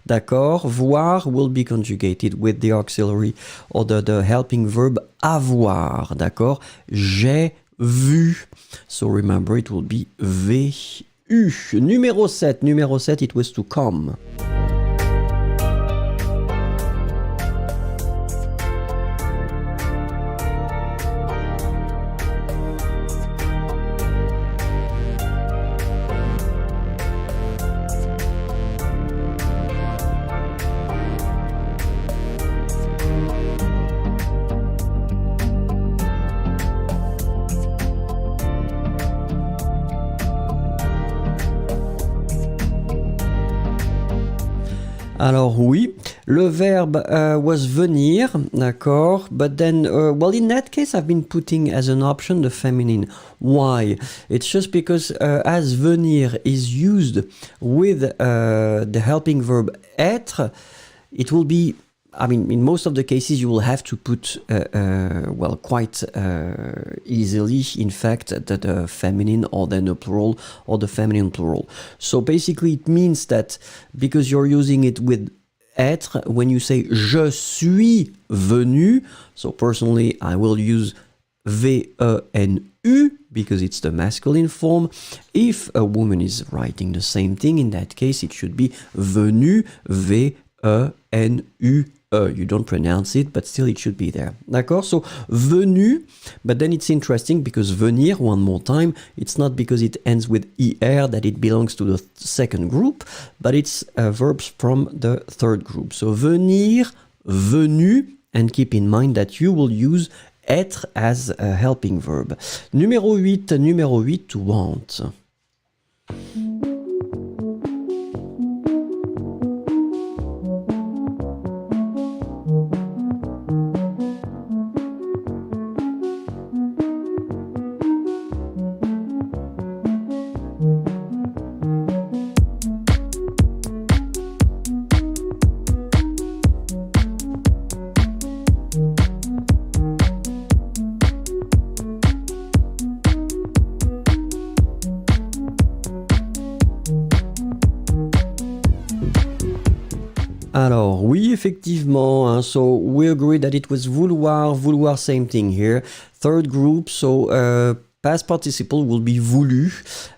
D'accord? Voir will be conjugated with the auxiliary or the helping verb avoir. D'accord? J'ai vu. So remember, it will be vu. Numéro 7, it was to come. Alors oui, le verbe was venir, d'accord, but then, well, in that case, I've been putting as an option the feminine. Why? It's just because as venir is used with the helping verb être, it will be, I mean, in most of the cases, you will have to put, well, quite easily, in fact, the feminine or then the plural or the feminine plural. So basically, it means that because you're using it with être, when you say je suis venu, so personally, I will use V-E-N-U because it's the masculine form. If a woman is writing the same thing, in that case, it should be venu, V-E-N-U. You don't pronounce it, but still it should be there. D'accord? So, venu, but then it's interesting because venir, one more time, it's not because it ends with er that it belongs to the second group, but it's verbs from the third group. So, venir, venu, and keep in mind that you will use être as a helping verb. Numéro 8, to want. Alors, oui, effectivement, hein, so we agree that it was vouloir, same thing here. Third group, so past participle will be voulu,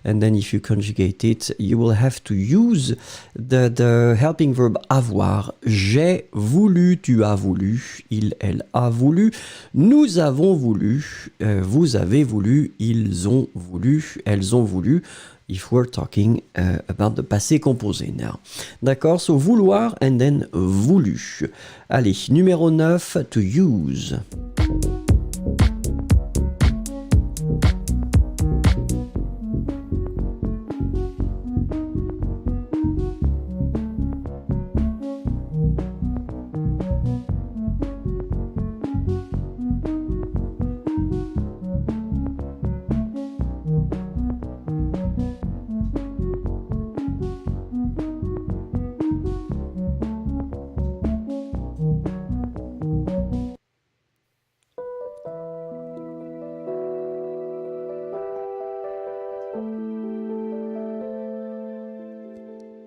and then if you conjugate it, you will have to use the helping verb avoir. J'ai voulu, tu as voulu, il, elle a voulu, nous avons voulu, vous avez voulu, ils ont voulu, elles ont voulu. If we're talking about the passé composé now. D'accord, so vouloir and then voulu. Allez, numéro 9, to use.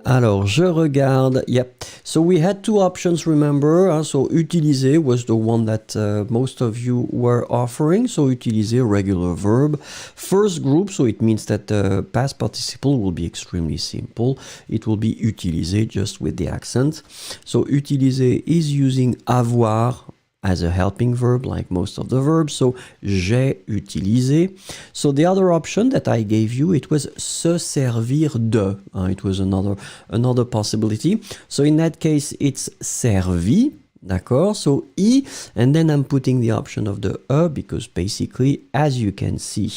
Alors, je regarde. Yep. So we had two options, remember. So, utiliser was the one that most of you were offering. So, utiliser, regular verb. First group, so it means that the past participle will be extremely simple. It will be utiliser, just with the accent. So, utiliser is using avoir as a helping verb, like most of the verbs. So, j'ai utilisé. So, the other option that I gave you, it was se servir de. It was another possibility. So, in that case, it's servi. D'accord? So, I, and then I'm putting the option of the e, because basically, as you can see,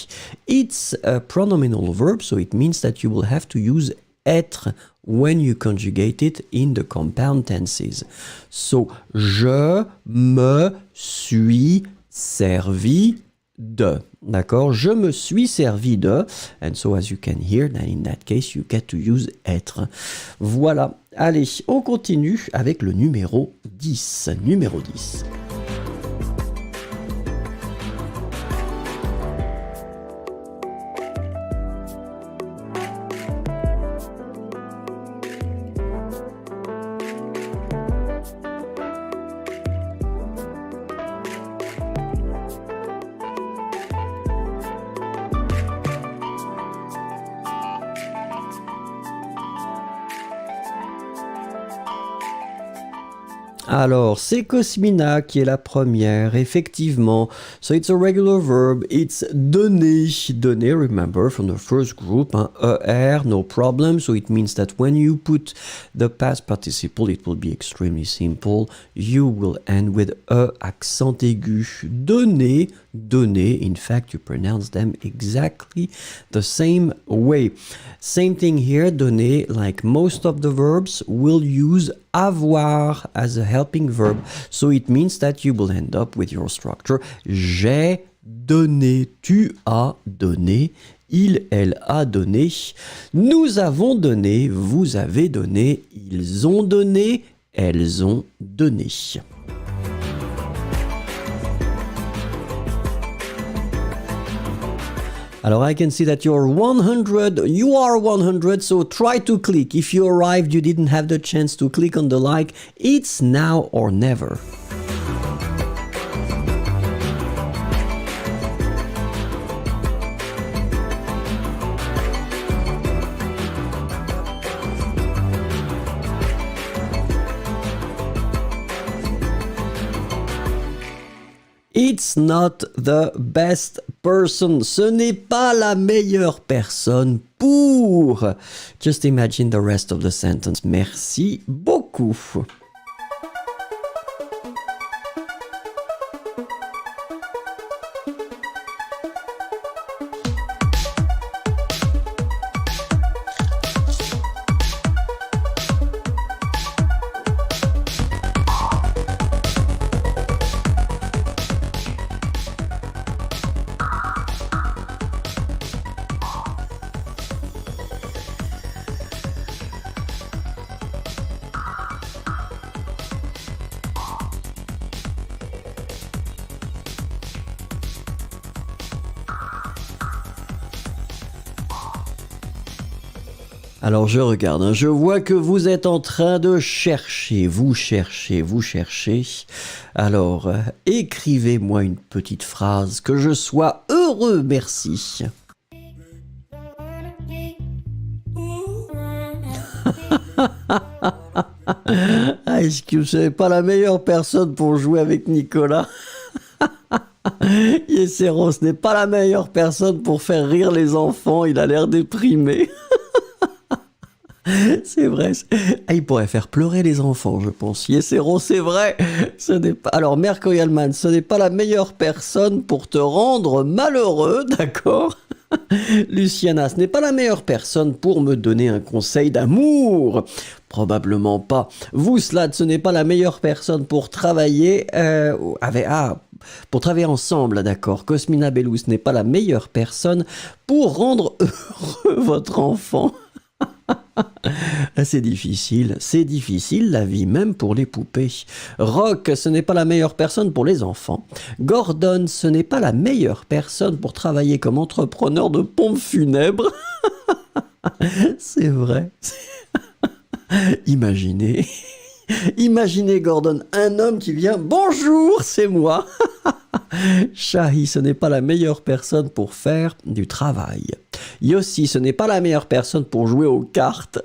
it's a pronominal verb. So, it means that you will have to use être when you conjugate it in the compound tenses. So, je me suis servi de. D'accord? Je me suis servi de. And so, as you can hear, then in that case, you get to use être. Voilà. Allez, on continue avec le numéro 10. Numéro 10. Alors, c'est Cosmina qui est la première, effectivement. So, it's a regular verb. It's donner. Donner, remember, from the first group. ER, no problem. So, it means that when you put the past participle, it will be extremely simple. You will end with E, accent aigu. Donner, donner. In fact, you pronounce them exactly the same way. Same thing here, donner, like most of the verbs, will use avoir as a helping verb. So it means that you will end up with your structure. J'ai donné, tu as donné, il, elle a donné, nous avons donné, vous avez donné, ils ont donné, elles ont donné. Alors, I can see that you're 100, you are 100, so try to click. If you arrived, you didn't have the chance to click on the like, it's now or never. It's not the best person. Ce n'est pas la meilleure personne pour. Just imagine the rest of the sentence. Merci beaucoup. Alors je regarde, je vois que vous êtes en train de chercher, vous cherchez. Alors, écrivez-moi une petite phrase, que je sois heureux, merci. Excusez, pas la meilleure personne pour jouer avec Nicolas. Yesero, ce n'est pas la meilleure personne pour faire rire les enfants, il a l'air déprimé. C'est vrai. Il pourrait faire pleurer les enfants, je pense. Yesero, c'est vrai. Ce n'est pas... Alors, Merko Yalman, ce n'est pas la meilleure personne pour te rendre malheureux, d'accord? Luciana, ce n'est pas la meilleure personne pour me donner un conseil d'amour. Probablement pas. Vous, Slad, ce n'est pas la meilleure personne pour travailler pour travailler ensemble, d'accord. Cosmina Bellou, ce n'est pas la meilleure personne pour rendre heureux votre enfant. C'est difficile la vie, même pour les poupées. Rock, ce n'est pas la meilleure personne pour les enfants. Gordon, ce n'est pas la meilleure personne pour travailler comme entrepreneur de pompes funèbres. C'est vrai. Imaginez Gordon, un homme qui vient, bonjour, c'est moi. Shahi, ce n'est pas la meilleure personne pour faire du travail. Yossi, ce n'est pas la meilleure personne pour jouer aux cartes.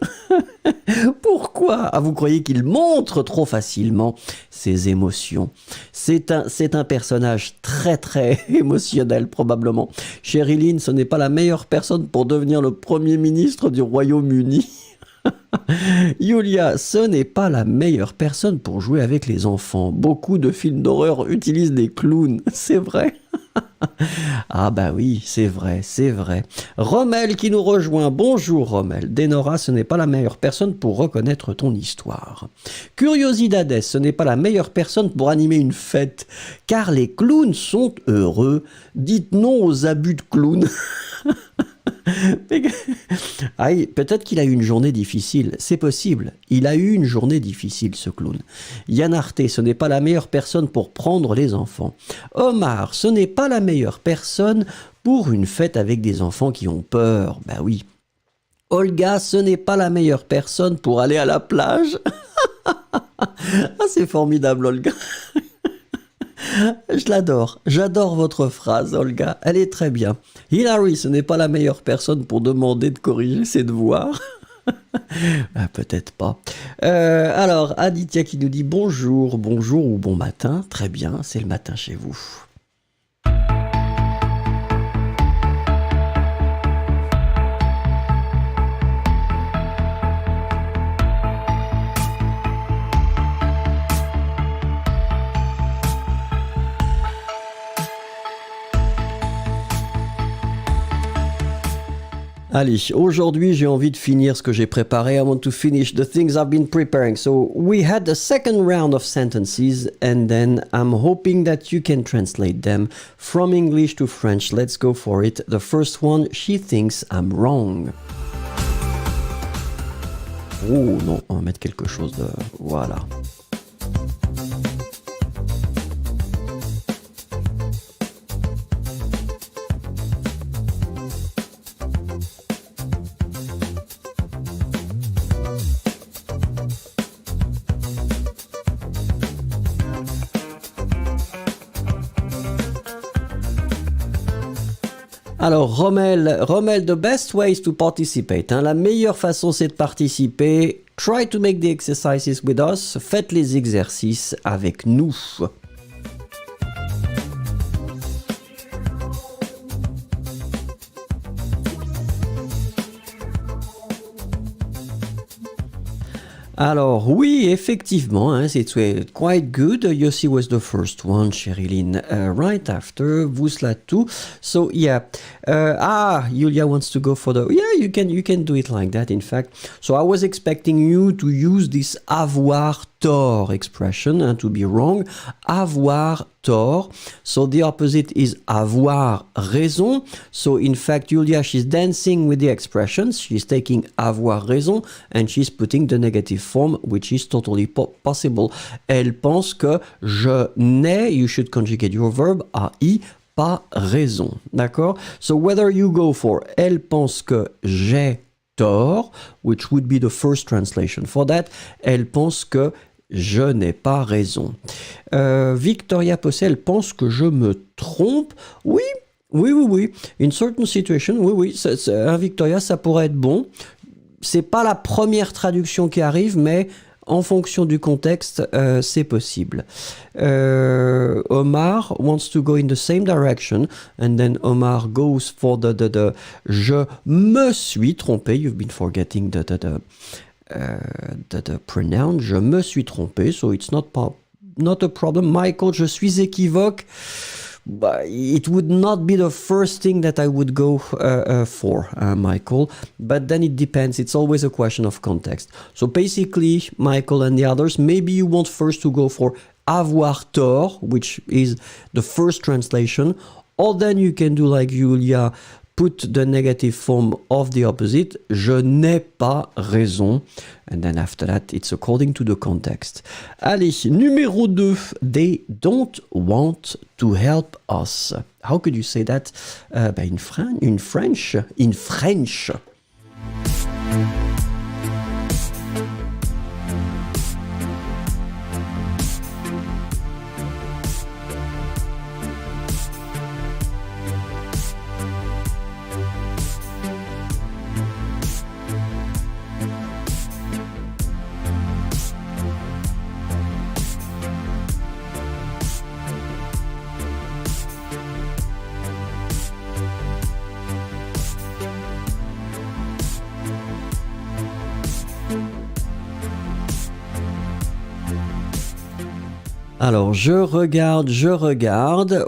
Pourquoi? Ah, vous croyez qu'il montre trop facilement ses émotions? C'est un personnage très très émotionnel probablement. Sherilyn, ce n'est pas la meilleure personne pour devenir le Premier ministre du Royaume-Uni. Yulia, ce n'est pas la meilleure personne pour jouer avec les enfants. Beaucoup de films d'horreur utilisent des clowns, c'est vrai. Ah bah oui, c'est vrai. Rommel qui nous rejoint. Bonjour Rommel. Denora, ce n'est pas la meilleure personne pour reconnaître ton histoire. Curiosidades, ce n'est pas la meilleure personne pour animer une fête, car les clowns sont heureux. Dites non aux abus de clowns. Aïe, peut-être qu'il a eu une journée difficile, c'est possible. Il a eu une journée difficile, ce clown. Yann Arte, ce n'est pas la meilleure personne pour prendre les enfants. Omar, ce n'est pas la meilleure personne pour une fête avec des enfants qui ont peur. Bah oui. Olga, ce n'est pas la meilleure personne pour aller à la plage. Ah, c'est formidable, Olga. Je l'adore. J'adore votre phrase, Olga. Elle est très bien. Hilary, ce n'est pas la meilleure personne pour demander de corriger ses devoirs. Ah, peut-être pas. Alors, Aditya qui nous dit bonjour ou bon matin. Très bien, c'est le matin chez vous. Allez, aujourd'hui j'ai envie de finir ce que j'ai préparé. I want to finish the things I've been preparing. So we had the second round of sentences and then I'm hoping that you can translate them from English to French. Let's go for it. The first one, she thinks I'm wrong. Oh non, on va mettre quelque chose de... Voilà. Alors, Rommel, the best ways to participate. La meilleure façon, c'est de participer. Try to make the exercises with us. Faites les exercices avec nous. Alors, oui, effectivement, it's quite good. Yossi was the first one, Sherilyn, right after, Vuslatu. So, yeah. Yulia wants to go for the... Yeah, you can do it like that, in fact. So, I was expecting you to use this avoir tort expression, to be wrong. Avoir tort. So, the opposite is avoir raison. So, in fact, Yulia, she's dancing with the expressions. She's taking avoir raison and she's putting the negative form, which is totally possible. Elle pense que je n'ai, you should conjugate your verb, ai, pas raison. D'accord? So whether you go for elle pense que j'ai tort, which would be the first translation for that, elle pense que je n'ai pas raison. Victoria Possé, elle pense que je me trompe. Oui. In certain situation, oui. Victoria, ça pourrait être bon. C'est pas la première traduction qui arrive, mais en fonction du contexte, c'est possible. Omar wants to go in the same direction, and then Omar goes for the je me suis trompé. You've been forgetting the pronoun. Je me suis trompé, so it's not a problem. Michael, je suis équivoque. But it would not be the first thing that I would go for, Michael. But then it depends. It's always a question of context. So basically, Michael and the others, maybe you want first to go for avoir tort, which is the first translation. Or then you can do like Julia, put the negative form of the opposite. Je n'ai pas raison. And then after that, it's according to the context. Allez, numéro 2. They don't want to help us. How could you say that in French? In French. Alors, je regarde,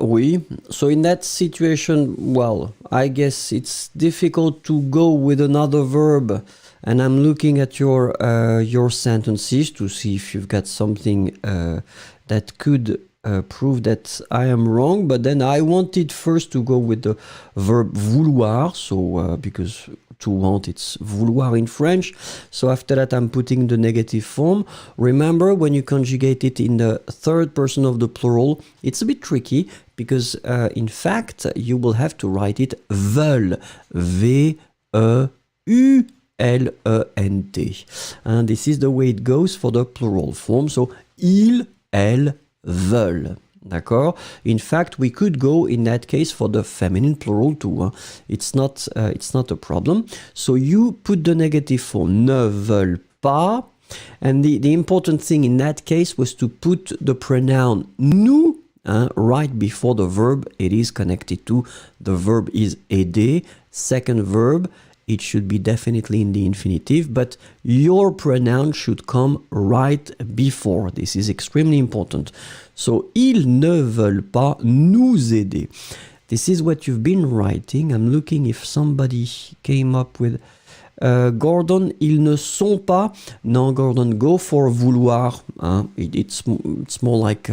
oui. So in that situation, well, I guess it's difficult to go with another verb. And I'm looking at your sentences to see if you've got something that could prove that I am wrong. But then I wanted first to go with the verb vouloir. So because to want, it's vouloir in French. So after that, I'm putting the negative form. Remember, when you conjugate it in the third person of the plural, it's a bit tricky because, in fact, you will have to write it veulent. V-E-U-L-E-N-T. And this is the way it goes for the plural form. So, ils, elles, veulent. D'accord? In fact, we could go in that case for the feminine plural too. It's not a problem. So you put the negative form, ne veulent pas. And the important thing in that case was to put the pronoun nous right before the verb it is connected to. The verb is aider. Second verb, it should be definitely in the infinitive, but your pronoun should come right before. This is extremely important. So, ils ne veulent pas nous aider. This is what you've been writing. I'm looking if somebody came up with... Gordon, ils ne sont pas. No, Gordon, go for vouloir. It's more like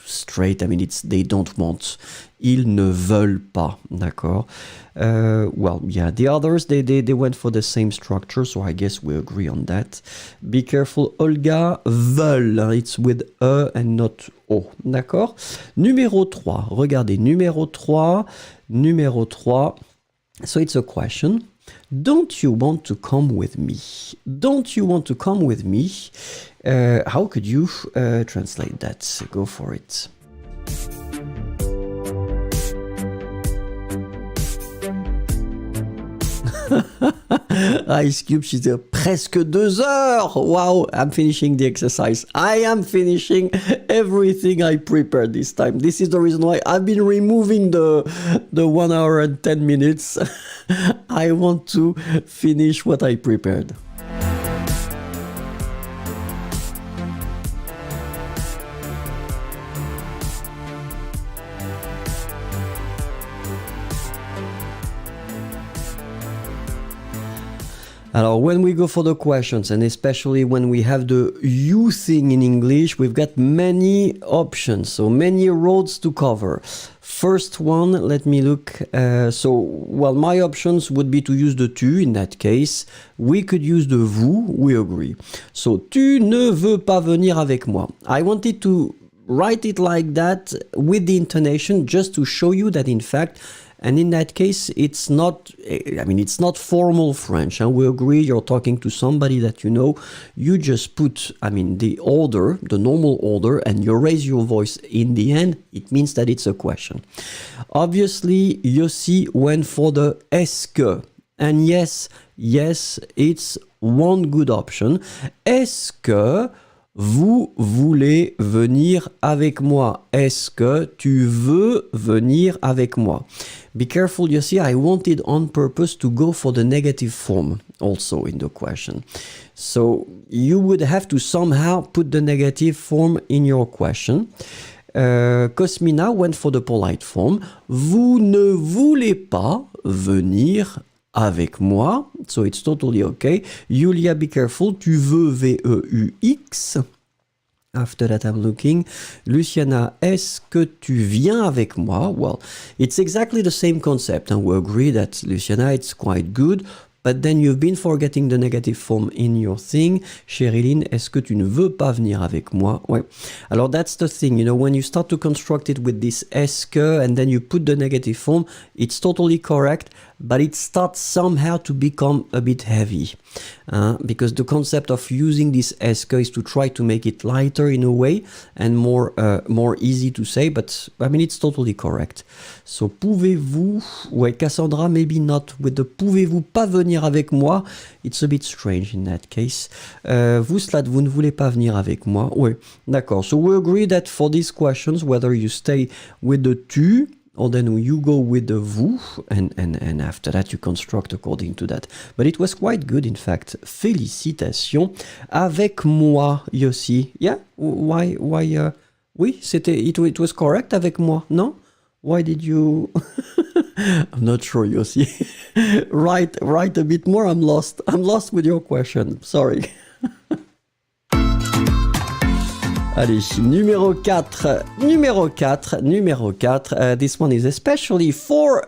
straight. I mean, they don't want. Ils ne veulent pas. D'accord. Well, yeah, the others, they went for the same structure, so I guess we agree on that. Be careful, Olga, veulent. It's with E and not O. D'accord. Numéro 3. Regardez, numéro 3. So it's a question. Don't you want to come with me? Don't you want to come with me? How could you translate that? Go for it. Ice Cube, she's there presque 2 heures. Wow, I'm finishing the exercise. I am finishing everything I prepared this time. This is the reason why I've been removing the 1 hour and 10 minutes. I want to finish what I prepared. Alors, when we go for the questions, and especially when we have the you thing in English, we've got many options, so many roads to cover. First one, let me look. My options would be to use the tu in that case. We could use the vous, we agree. So, tu ne veux pas venir avec moi. I wanted to write it like that with the intonation just to show you that in fact, and in that case, it's not formal French. And we agree you're talking to somebody that you know. You just put, the order, the normal order, and you raise your voice in the end. It means that it's a question. Obviously, Yossi went for the est-ce que. And yes, it's one good option. Est-ce que vous voulez venir avec moi? Est-ce que tu veux venir avec moi? Be careful, you see, I wanted on purpose to go for the negative form also in the question. So you would have to somehow put the negative form in your question. Cosmina went for the polite form. Vous ne voulez pas venir avec moi. So it's totally okay. Julia, be careful. Tu veux, V-E-U-X. After that, I'm looking. Luciana, est-ce que tu viens avec moi? Well, it's exactly the same concept. And we agree that, Luciana, it's quite good. But then you've been forgetting the negative form in your thing. Chériline, est-ce que tu ne veux pas venir avec moi? Ouais. Alors, that's the thing. You know, when you start to construct it with this est-ce que, and then you put the negative form, it's totally correct, but it starts somehow to become a bit heavy. Because the concept of using this est-ce que is to try to make it lighter in a way and more easy to say, but I mean, it's totally correct. So, pouvez-vous, ouais, Cassandra, maybe not with the pouvez-vous pas venir avec moi, it's a bit strange in that case. Vous, Slad, vous ne voulez pas venir avec moi? Oui, d'accord. So, we agree that for these questions, whether you stay with the tu, or then you go with the vous, and after that you construct according to that. But it was quite good, in fact. Félicitations. Avec moi, Yossi. Yeah? Why, oui, it was correct avec moi, non? Why did you... I'm not sure, Yossi. Write a bit more, I'm lost. I'm lost with your question, sorry. Allez, numéro 4. This one is especially for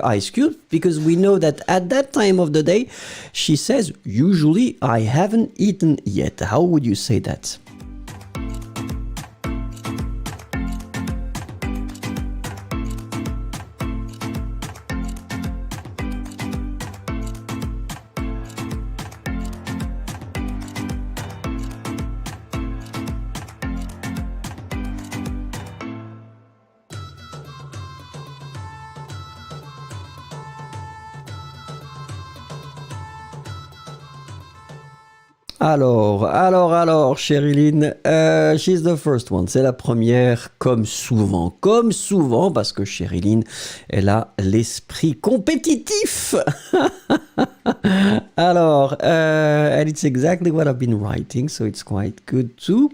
Ice Cube, because we know that at that time of the day, she says, usually I haven't eaten yet. How would you say that? Alors, Chériline, she's the first one. C'est la première, comme souvent, parce que Chériline, elle a l'esprit compétitif. Alors, and it's exactly what I've been writing, so it's quite good too.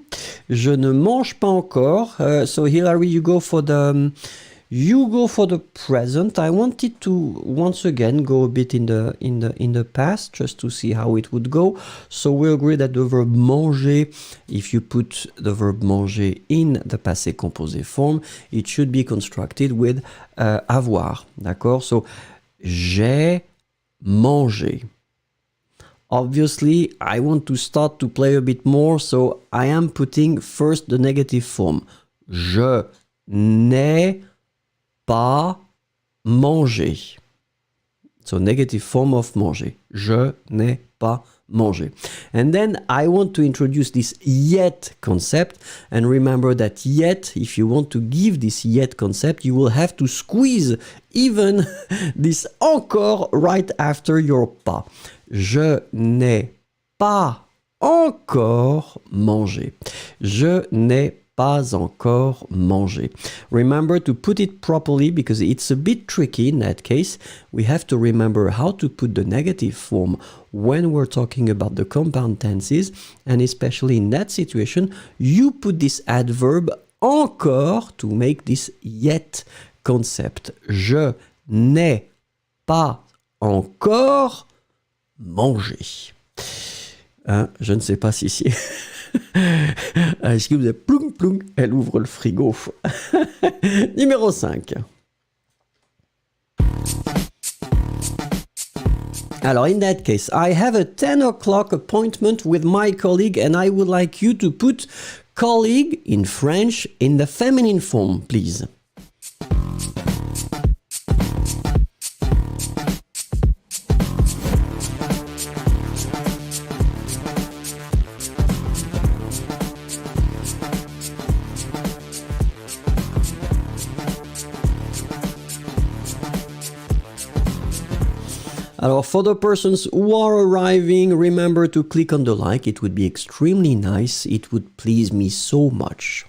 Je ne mange pas encore. So Hilary, you go for the present. I wanted to once again go a bit in the past just to see how it would go. So we agree that the verb manger, if you put the verb manger in the passé composé form, it should be constructed with avoir. D'accord? So j'ai mangé. Obviously, I want to start to play a bit more, so I am putting first the negative form. Je n'ai pas mangé. So negative form of manger. Je n'ai pas mangé. And then I want to introduce this yet concept. And remember that yet, if you want to give this yet concept, you will have to squeeze even this encore right after your pas. Je n'ai pas encore mangé. Je n'ai pas encore mangé. Remember to put it properly because it's a bit tricky in that case. We have to remember how to put the negative form when we're talking about the compound tenses, and especially in that situation, you put this adverb encore to make this yet concept. Je n'ai pas encore mangé. Je ne sais pas si c'est... Est-ce que vous avez ploum ploum, elle ouvre le frigo. Numéro 5. Alors, in that case, I have a 10 o'clock appointment with my colleague and I would like you to put colleague in French in the feminine form, please. Alors, for the persons who are arriving, remember to click on the like. It would be extremely nice. It would please me so much.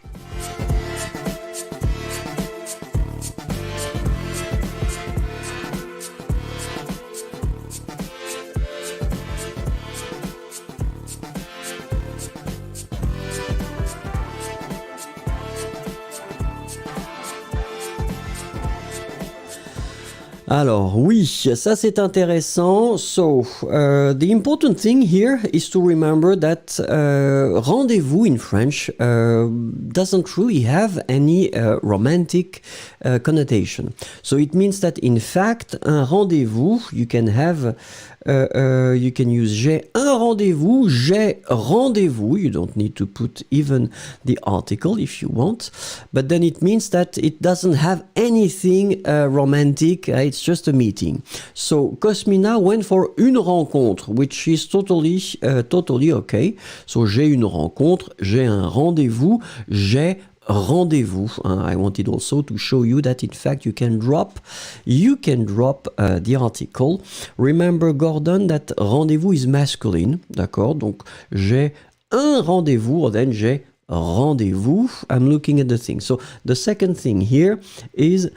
Alors oui, ça c'est intéressant. So, the important thing here is to remember that rendezvous in French doesn't really have any romantic connotation. So it means that in fact, un rendezvous, you can have you can use j'ai un rendezvous, j'ai rendezvous. You don't need to put even the article if you want. But then it means that it doesn't have anything romantic. It's just a meeting. So Cosmina went for une rencontre, which is totally okay. So j'ai une rencontre, j'ai un rendezvous, j'ai rendezvous. I wanted also to show you that in fact you can drop the article. Remember Gordon that rendezvous is masculine, d'accord? Donc j'ai un rendezvous, or then j'ai rendezvous. I'm looking at the thing. So the second thing here is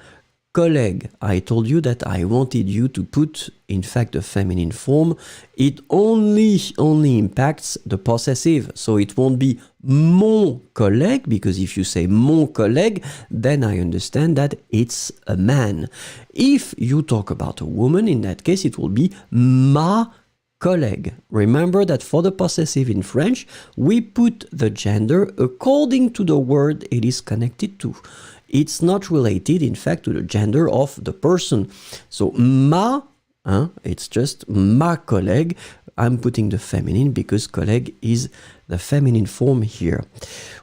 collègue. I told you that I wanted you to put, in fact, the feminine form. It only impacts the possessive. So it won't be mon collègue, because if you say mon collègue, then I understand that it's a man. If you talk about a woman, in that case, it will be ma collègue. Remember that for the possessive in French, we put the gender according to the word it is connected to. It's not related, in fact, to the gender of the person. So, ma, it's just ma collègue. I'm putting the feminine because collègue is the feminine form here.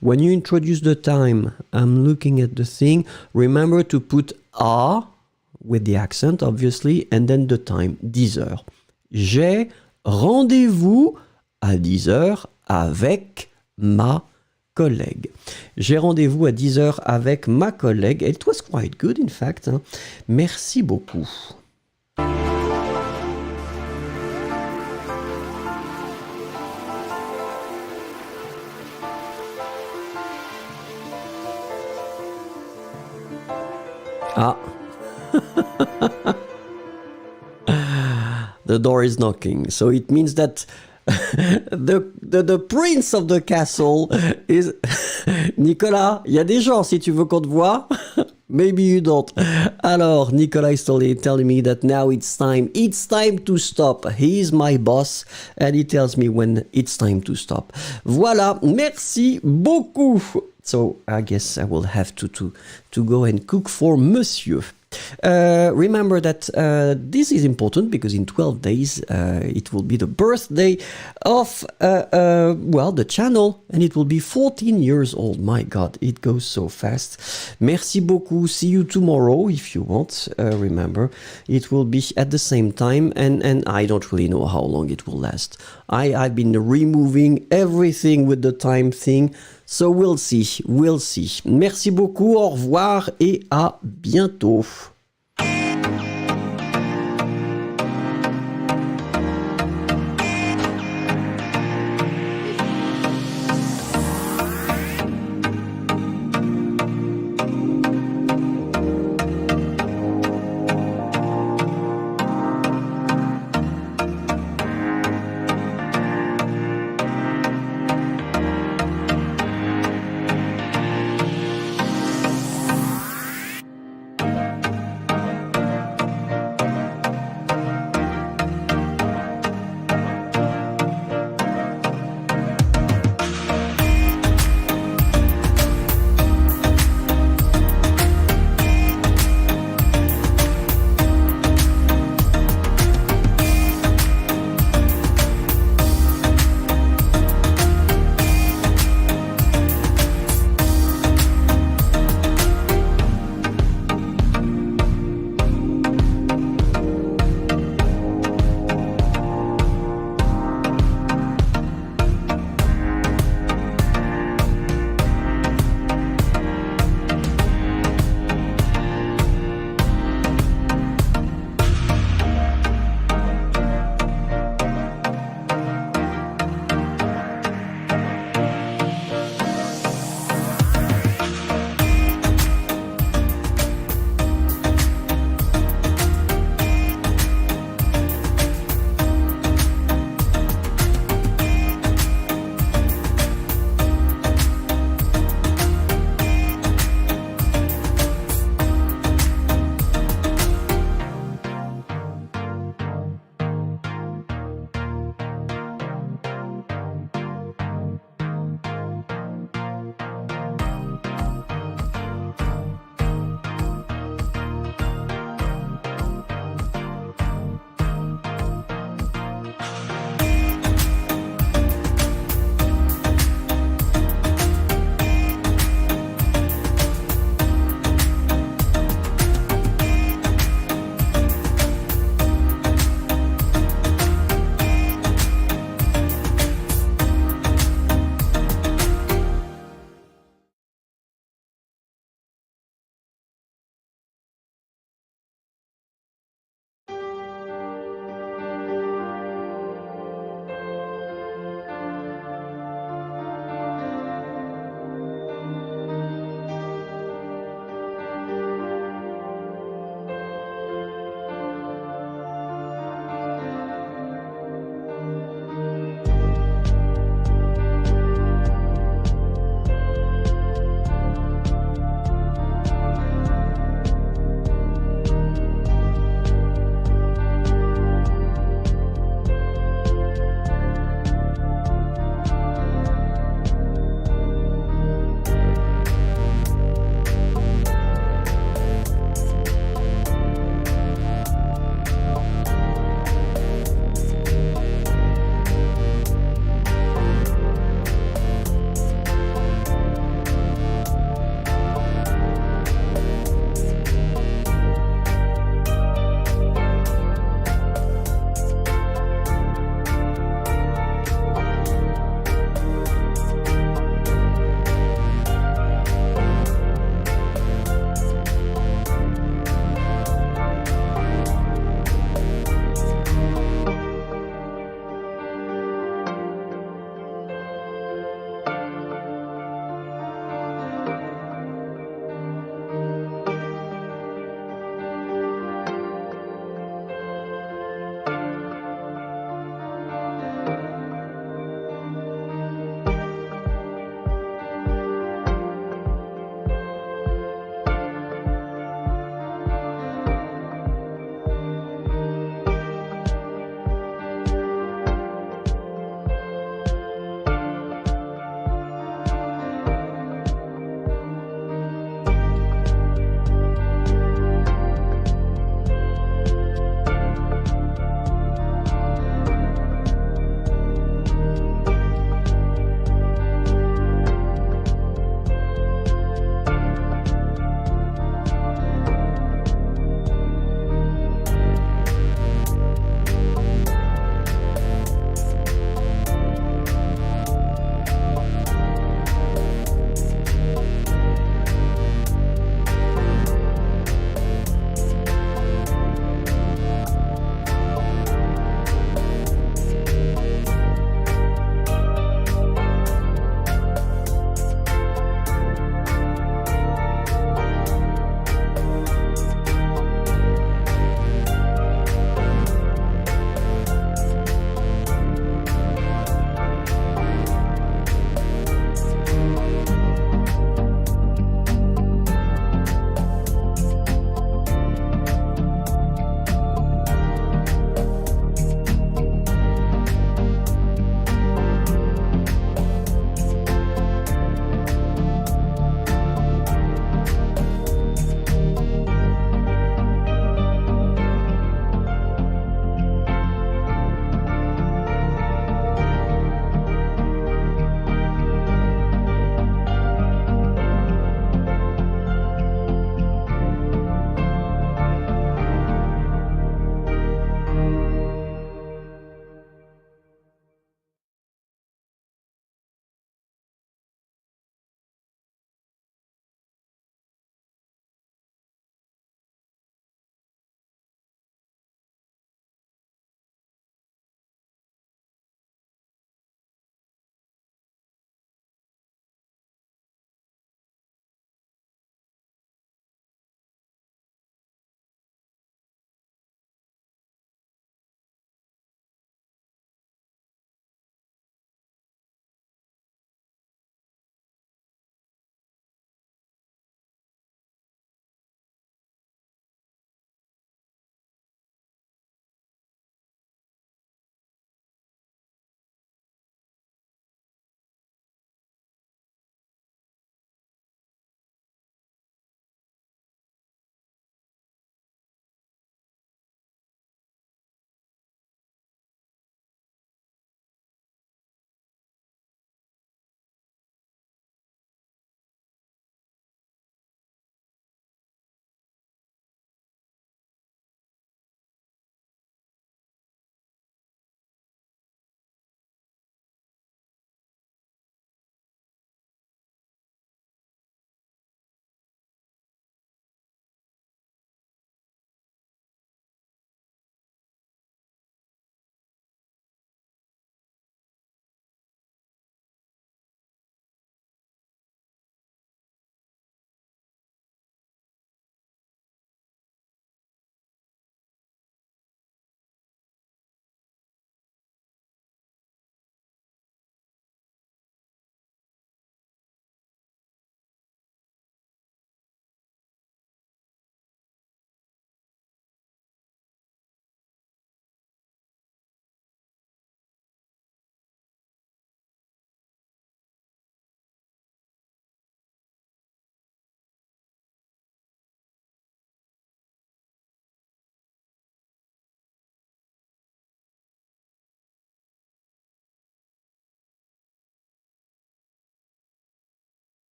When you introduce the time, I'm looking at the thing. Remember to put a with the accent, obviously, and then the time, 10 heures. J'ai rendez-vous à 10 heures avec ma collègue. J'ai rendez-vous à 10 heures avec ma collègue. It was quite good, in fact. Merci beaucoup. Ah. The door is knocking. So it means that the prince of the castle is Nicolas. Il y a des gens, si tu veux qu'on te voie. Maybe you don't. Alors, Nicolas is telling me that now it's time to stop. He is my boss and he tells me when it's time to stop. Voilà, merci beaucoup. So I guess I will have to go and cook for Monsieur. Remember that this is important because in 12 days it will be the birthday of the channel, and it will be 14 years old. My God, it goes so fast. Merci beaucoup. See you tomorrow if you want. Remember, it will be at the same time, and I don't really know how long it will last. I've been removing everything with the time thing. So we'll see. Merci beaucoup, au revoir et à bientôt.